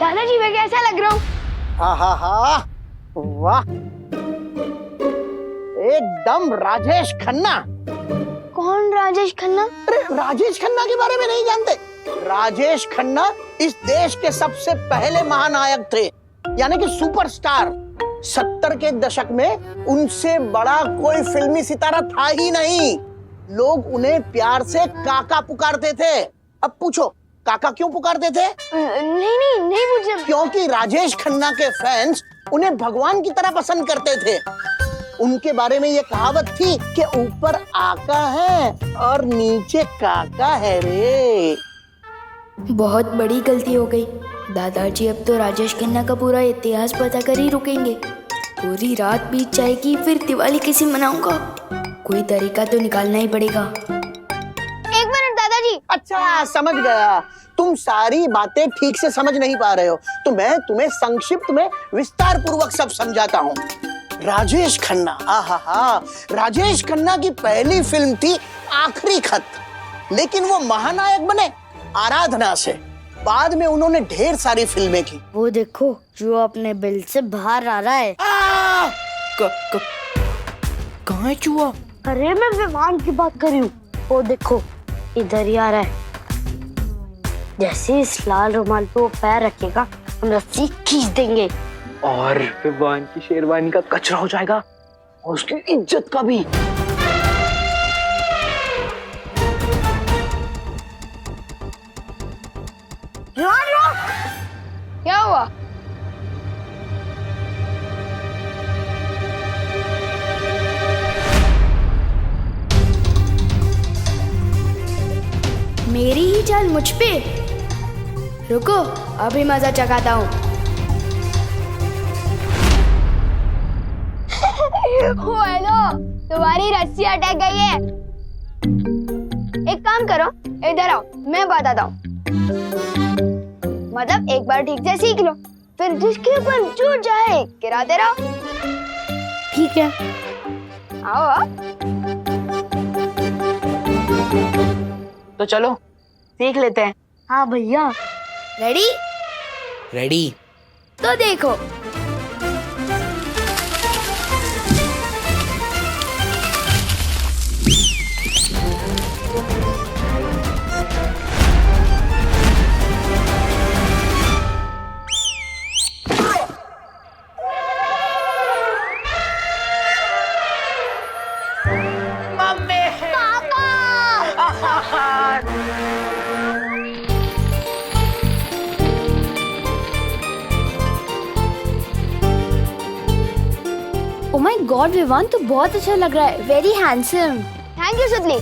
दादाजी मैं कैसा लग रहा हूँ? हाँ हाँ हाँ, वाह, एकदम राजेश खन्ना। कौन राजेश खन्ना? अरे राजेश खन्ना के बारे में नहीं जानते? राजेश खन्ना इस देश के सबसे पहले महानायक थे, यानी कि सुपरस्टार। 70 के दशक में उनसे बड़ा कोई फिल्मी सितारा था ही नहीं। लोग उन्हें प्यार से काका पुकारते थे। अब पूछो काका क्यों पुकारते थे? नहीं मुझे। क्योंकि राजेश खन्ना के फैंस उन्हें भगवान की तरह पसंद करते थे। उनके बारे में ये कहावत थी कि ऊपर आका है और नीचे काका है रे। बहुत बड़ी गलती हो गई दादाजी। अब तो राजेश खन्ना का पूरा इतिहास पता कर ही रुकेंगे। पूरी रात बीत जाएगी, फिर दिवाली कैसे मनाऊंगा? कोई तरीका तो निकालना ही पड़ेगा। एक मिनट दादाजी। अच्छा समझ गया, तुम सारी बातें ठीक से समझ नहीं पा रहे हो, तो मैं तुम्हें संक्षिप्त में विस्तार पूर्वक सब समझाता हूँ। राजेश खन्ना, आहा, राजेश खन्ना की पहली फिल्म थी आखिरी खत, लेकिन वो महानायक बने आराधना से। बाद में उन्होंने ढेर सारी फिल्में की। वो देखो जो अपने बिल से बाहर आ रहा है। कहाँ है चूहा? अरे मैं विमान की बात कर रही हूँ। वो देखो इधर ही आ रहा है। जैसे इस लाल रुमाल पे वो पैर रखेगा हम रस्सी खींच देंगे और विवान की शेरवानी का कचरा हो जाएगा और उसकी इज्जत का भी। क्या हुआ? मेरी ही चाल मुझ पे। रुको अभी मजा चखाता हूँ। हेलो, तुम्हारी रस्सी अटक गई है। एक काम करो, इधर आओ, मैं बताता हूँ। मतलब एक बार ठीक से सीख लो, फिर जिसके ऊपर जो जाए गिराते रहो। ठीक है, आओ। तो चलो सीख लेते हैं। हाँ भैया। रेडी? रेडी। तो देखो। ओह माय गॉड विवान, तो बहुत अच्छा लग रहा है। Very handsome. थैंक यू सुतली।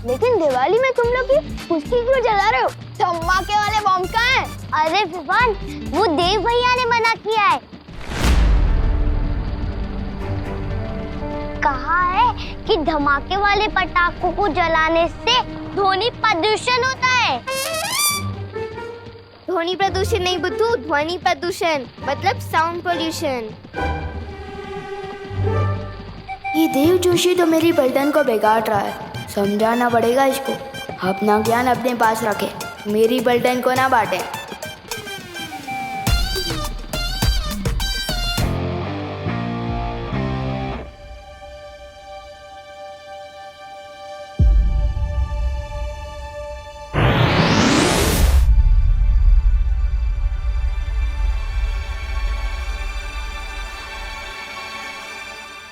लेकिन दिवाली में तुम लोग कुश्ती क्यों जला रहे हो? धमाके वाले बम कहाँ हैं? अरे विवान, वो देव भैया ने मना किया है। कहा है कि धमाके वाले पटाखों को जलाने से ध्वनि प्रदूषण होता है। ध्वनि प्रदूषण नहीं बुद्धू, ध्वनि प्रदूषण मतलब साउंड पोल्यूशन। ये देव जोशी तो मेरी बर्तन को बिगाड़ रहा है। समझाना पड़ेगा इसको। अपना ज्ञान अपने पास रखे, मेरी बर्तन को ना बांटे।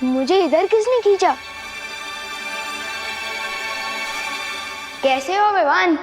मुझे इधर किसने खींचा? कैसे हो विवान?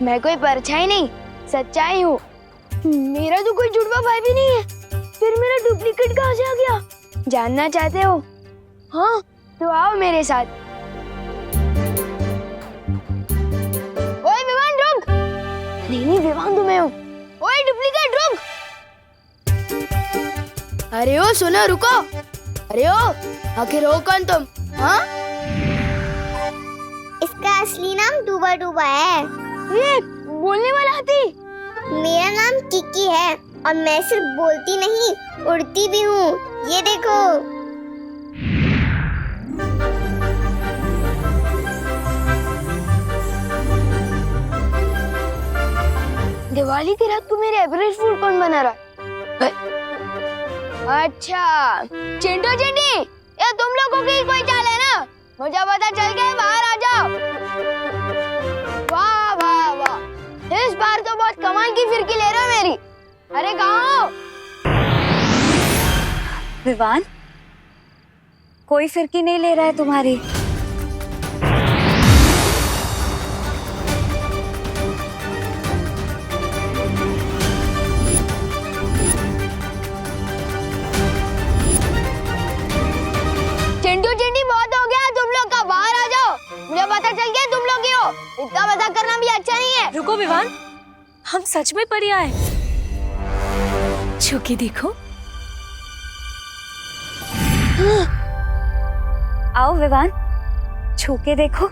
मैं कोई परछाई नहीं, सच्चाई हूँ। मेरा तो कोई जुड़वा भाई भी नहीं है, फिर मेरा डुप्लीकेट कहाँ से आ गया? जानना चाहते हो? हाँ, तो आओ मेरे साथ। ओए विवान रुक! नहीं विवान तो मैं हूँ। ओए डुप्लीकेट रुक! अरे ओ सुनो रुको! अरे ओ आखिर हो कौन तुम? हाँ? इसका असली नाम डूबा डूबा है। ये बोलने वाला हाथी? मेरा नाम किकी है और मैं सिर्फ बोलती नहीं, उड़ती भी हूँ। ये देखो। दिवाली की रात को मेरे एवरेज फूड कौन बना रहा है? अच्छा चिंटू चिंटी, ये तुम लोगों की कोई चाल है ना? मुझे पता चल गया, बाहर आ जाओ। वाह वाह वाह, इस बार तो बहुत कमाल की फिरकी ले रहे हो मेरी। अरे कहाँ हो? विवान, कोई फिरकी नहीं ले रहा है तुम्हारी। चिंटू चिंटी बहुत हो गया तुम लोग का। हम सच में परियां हैं। छू के देखो। आओ विवान, छू के देखो।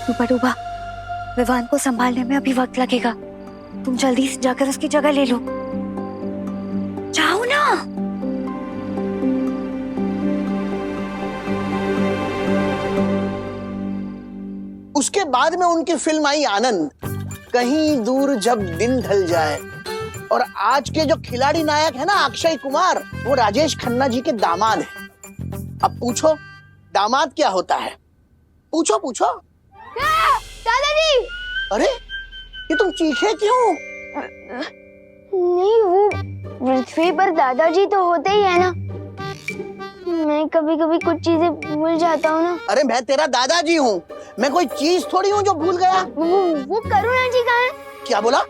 डूबा डूबा, विवान को संभालने में अभी वक्त लगेगा। तुम जल्दी से जाकर उसकी जगह ले लो। जाओ ना। उसके बाद में उनकी फिल्म आई आनंद, कहीं दूर जब दिन ढल जाए। और आज के जो खिलाड़ी नायक है ना अक्षय कुमार, वो राजेश खन्ना जी के दामाद हैं। अब पूछो दामाद क्या होता है? पूछो पूछो। दादाजी! अरे ये तुम चीखे क्यों? नहीं, वो पृथ्वी पर दादाजी तो होते ही है ना। मैं कभी कभी कुछ चीजें भूल जाता हूँ ना। अरे मैं तेरा दादाजी हूँ, मैं कोई चीज थोड़ी हूँ जो भूल गया। वो करुणा जी कहाँ है? क्या बोला?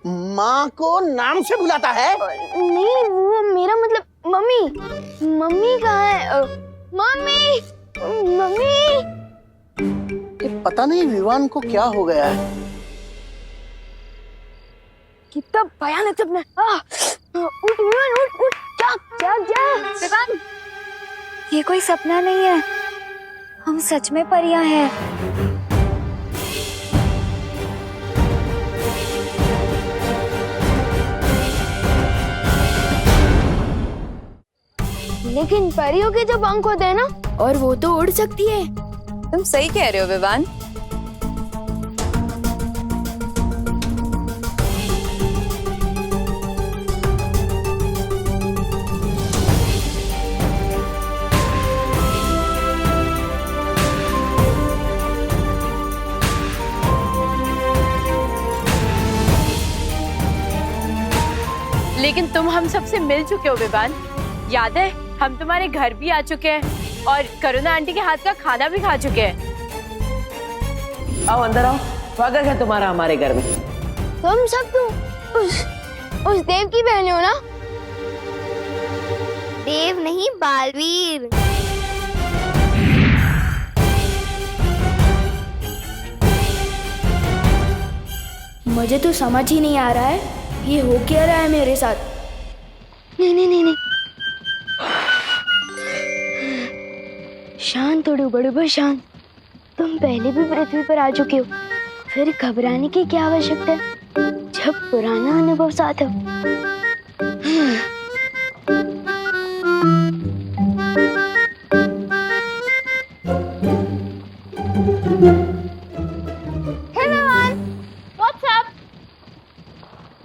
माँ को नाम से बुलाता है? नहीं, वो मेरा मतलब मम्मी। मम्मी कहाँ है? Mummy, mummy. पता नहीं विवान को क्या हो गया है। कितना भयानक सपना। उठ विवान, उठ उठ, जाग जाग जाग। विवान, ये कोई सपना नहीं है, हम सच में परियां हैं। लेकिन परियों के जो पंख होते हैं ना, और वो तो उड़ सकती है। तुम सही कह रहे हो विवान। लेकिन तुम हम सबसे मिल चुके हो विवान। याद है, हम तुम्हारे घर भी आ चुके हैं और करुणा आंटी के हाथ का खाना भी खा चुके हैं। आओ अंदर आओ, स्वागत है तुम्हारा हमारे घर में। तुम सब तो उस देव की बहन हो ना? देव नहीं, बालवीर। मुझे तो समझ ही नहीं आ रहा है ये हो क्या रहा है मेरे साथ। नहीं नहीं नहीं नहीं, शांत थोड़ी बड़े भाई, शांत। तुम पहले भी पृथ्वी पर आ चुके हो, फिर घबराने की क्या आवश्यकता है जब पुराना अनुभव साथ हो।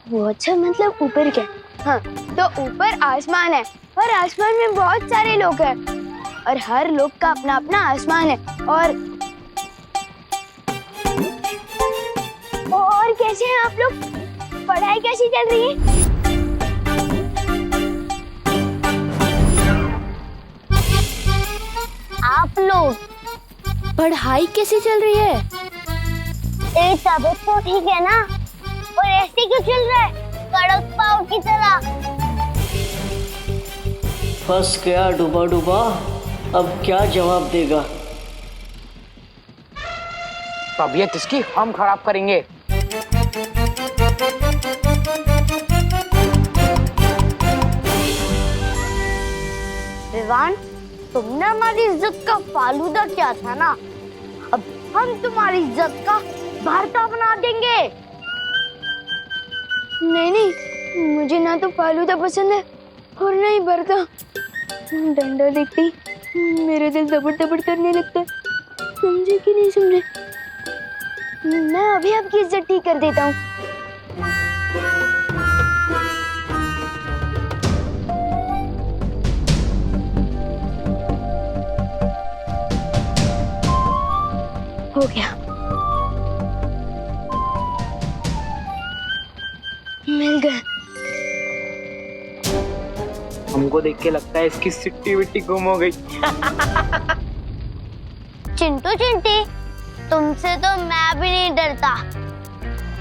वो अच्छा मतलब ऊपर क्या? हाँ, तो ऊपर आसमान है और आसमान में बहुत सारे लोग हैं और हर लोग का अपना अपना आसमान है। और कैसे हैं आप लोग? पढ़ाई कैसी चल रही है? आप लोग पढ़ाई कैसी चल रही है? तबीयत तो ठीक है ना? और ऐसे क्यों चल रहा है कड़क पाव की तरह? फंस गया डूबा डूबा, अब क्या जवाब देगा? तबीयत इसकी हम खराब करेंगे। विवान, तुमने हमारी इज्जत का फालूदा किया था ना, अब हम तुम्हारी इज्जत का भरता बना देंगे। नहीं नहीं, मुझे ना तो फालूदा पसंद है और ना ही भरता। डंडा देखती मेरे दिल दबड़ दबड़ करने लगता है। समझे कि नहीं समझे? मैं अभी आपकी इज्जत ठीक कर देता हूँ। हो गया, मिल गए। हमको देख के लगता है इसकी सिट्टी विट्टी गुम हो गई। चिंटू चिंटी, तुमसे तो मैं भी नहीं डरता,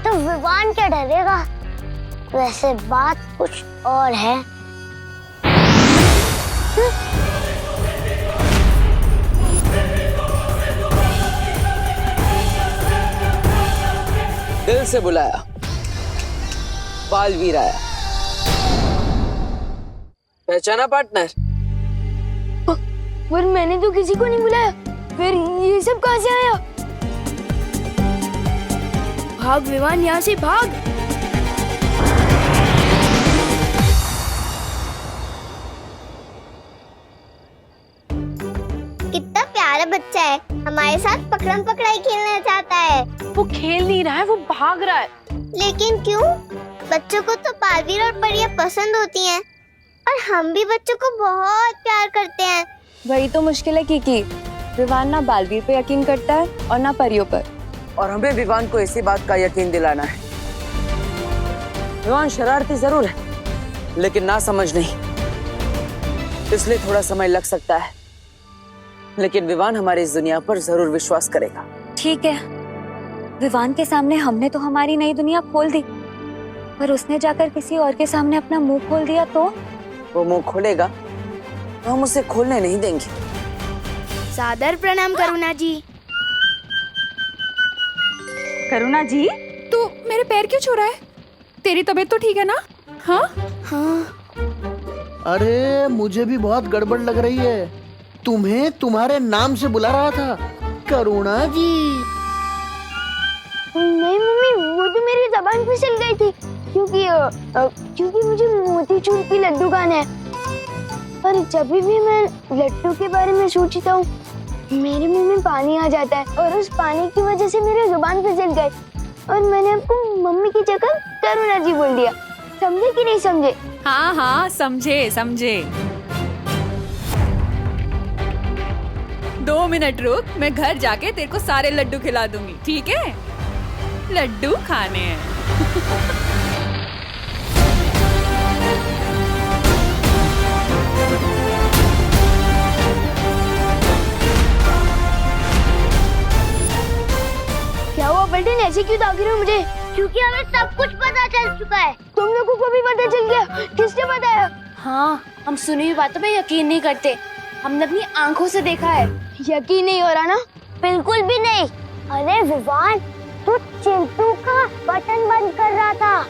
तो विवान क्या डरेगा? वैसे बात कुछ और है। दिल से बुलाया, बालवीर आया। पहचाना पार्टनर? पर मैंने तो किसी को नहीं बुलाया, फिर ये सब कहाँ से आया? भाग विवान, यहाँ से भाग। कितना प्यारा बच्चा है, हमारे साथ पकड़म पकड़ाई खेलना चाहता है। वो खेल नहीं रहा है, वो भाग रहा है। लेकिन क्यों? बच्चों को तो बालवीर और परियां पसंद होती हैं, और हम भी बच्चों को बहुत प्यार करते हैं। वही तो मुश्किल है कीकी, विवान ना बालवीर पे यकीन करता है और ना परियों पर। और हमें विवान को इसी बात का यकीन दिलाना है। विवान शरारती जरूर है, लेकिन ना समझ नहीं, इसलिए थोड़ा समय लग सकता है, लेकिन विवान हमारी इस दुनिया पर जरूर विश्वास करेगा। ठीक है, विवान के सामने हमने तो हमारी नई दुनिया खोल दी, पर उसने जाकर किसी और के सामने अपना मुंह खोल दिया तो? वो मुंह खोलेगा तो हम उसे खोलने नहीं देंगे। सादर प्रणाम करुणा जी। करुणा जी, तू मेरे पैर क्यों छू रहा है? तेरी तबीयत तो ठीक है ना? हाँ अरे मुझे भी बहुत गड़बड़ लग रही है, तुम्हें तुम्हारे नाम से बुला रहा था, करुणा जी। नहीं मम्मी, वो तो मेरी जबान फिसल गई थी, क्योंकि मुझे मोतीचूर की लड्डू खाना है। पर जब भी मैं लड्डू के बारे में सोचता हूँ, मेरे मुंह में पानी आ जाता है, और उस पानी की वजह से मेरी जुबान फिसल गई, और मैंने आपको मम्मी की जगह करुणा जी बोल दिया। समझे कि नहीं समझे? हाँ हाँ, समझे समझे। 2 मिनट रुक, मैं घर जाके तेरे को सारे लड्डू खिला दूंगी, ठीक है? लड्डू खाने हैं। क्या हुआ पलटन, ऐसे क्यों ताक रहे हो मुझे? क्योंकि हमें सब कुछ पता चल चुका है। तुम लोगों को भी पता चल गया? किसने बताया? हाँ, हम सुनी हुई बातों पे यकीन नहीं करते, हमने अपनी आंखों से देखा है। यकीन नहीं हो रहा ना? बिल्कुल भी नहीं। अरे विवान, तू चिंटू का बटन बंद कर रहा था,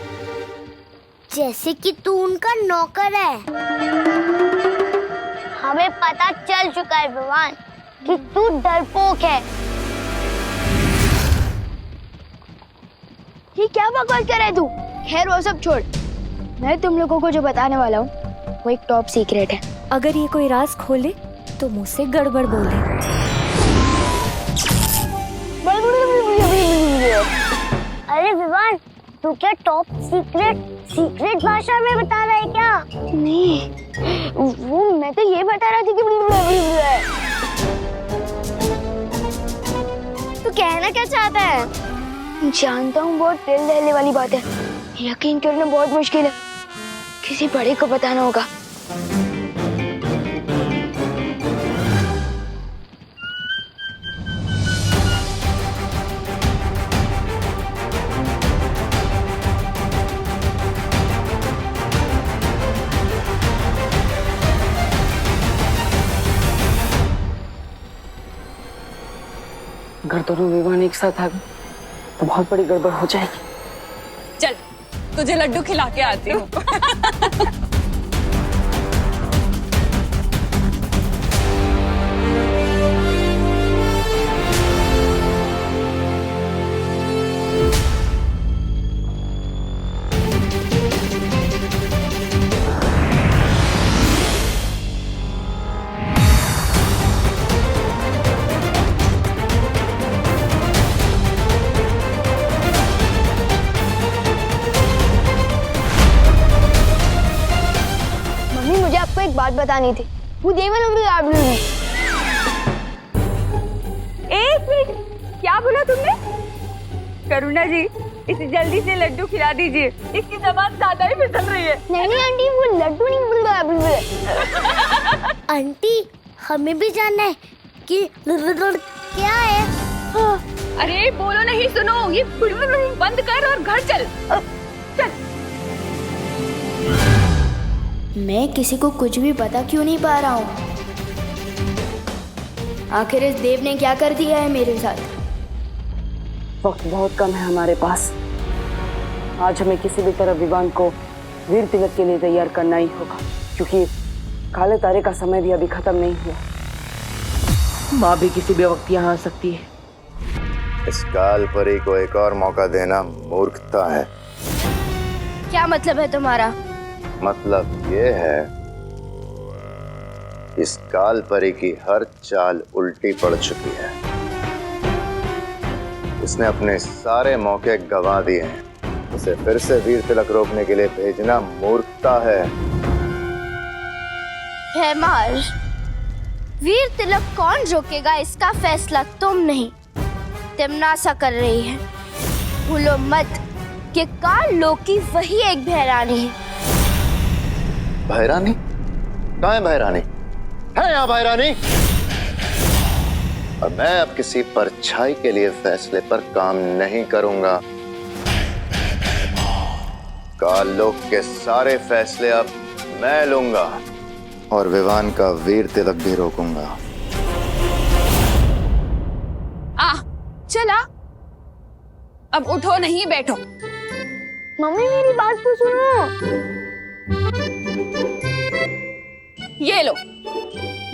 जैसे कि तू उनका नौकर है। हमें पता चल चुका है विवान कि तू डरपोक है। ये क्या बकवास कर रहा है तू? खैर वो सब छोड़, मैं तुम लोगों को जो बताने वाला हूँ वो एक टॉप सीक्रेट है। अगर ये कोई राज खोले तो मुझसे गड़बड़ बोले। अरे विवान, तू क्या टॉप सीक्रेट भाषा में बता रहा है क्या? नहीं, वो मैं तो ये बता रहा था कि तू कहना क्या चाहता है? जानता हूँ बहुत दिल दहले वाली बात है, यकीन करना बहुत मुश्किल है, किसी बड़े को बताना होगा। अगर दोनों विवान एक साथ आ गए तो बहुत बड़ी गड़बड़ हो जाएगी। चल, तुझे लड्डू खिला के आती हूँ। एक बात बतानी थी। वो देवन एक मिनट, क्या बोला तुमने? करुणा जी, इसे जल्दी से लड्डू खिला दीजिए, इसकी जबान ज्यादा ही फिसल रही है। नहीं आंटी, वो लड्डू नहीं बुलबुल, आंटी हमें भी जानना है कि क्या है। अरे बोलो नहीं, सुनो, ये बंद कर और घर चल। चल। मैं किसी को कुछ भी पता क्यों नहीं पा रहा हूँ? आखिर इस देव ने क्या कर दिया है मेरे साथ? वक्त बहुत कम है हमारे पास। आज हमें किसी भी तरह विवान को वीर तिलक के लिए तैयार करना ही होगा, क्योंकि काले तारे का समय भी अभी खत्म नहीं हुआ। माँ भी किसी भी वक्त यहाँ आ सकती है। इस काल परी को एक और मौका देना मूर्खता है। क्या मतलब है तुम्हारा? मतलब ये है, इस काल परी की हर चाल उल्टी पड़ चुकी है। इसने अपने सारे मौके गंवा दिए हैं। उसे फिर से वीर तिलक रोकने के लिए भेजना मूर्खता है। भैमार, वीर तिलक कौन रोकेगा इसका फैसला तुम नहीं, तिमनासा कर रही है। भूलो मत कि काल लोक की वही एक भैरानी है। भैरानी? कहाँ है भैरानी? है यहाँ भैरानी? और मैं अब किसी परछाई के लिए फैसले पर काम नहीं करूंगा। काल लोक के सारे फैसले अब मैं लूंगा और विवान का वीर तिलक भी रोकूंगा। चला, अब उठो नहीं बैठो। मम्मी मेरी बात तो सुनो। ये लो,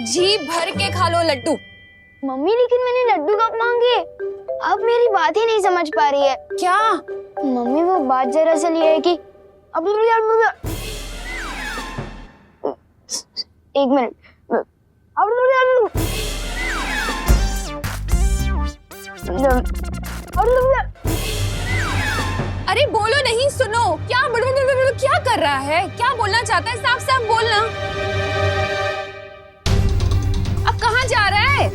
जी भर के खा लो लड्डू। मम्मी लेकिन मैंने लड्डू कब मांगे? अब मेरी बात ही नहीं समझ पा रही है। क्या? मम्मी वो बात जरा सी ये है कि अब एक मिनट। अरे बोलो नहीं, सुनो। क्या कर रहा है? क्या बोलना चाहता है? साफ साफ बोलना। अब कहाँ जा रहा है?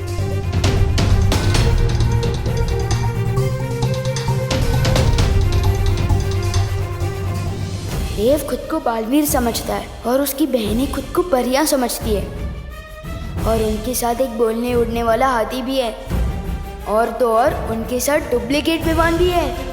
देव खुद को बालवीर समझता है और उसकी बहनें खुद को परियां समझती है, और उनके साथ एक बोलने उड़ने वाला हाथी भी है, और तो और उनके साथ डुप्लीकेट विमान भी है।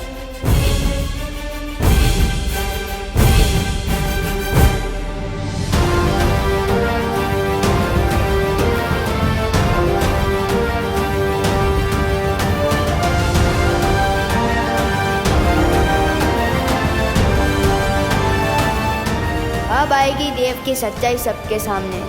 अब आएगी देव की सच्चाई सबके सामने।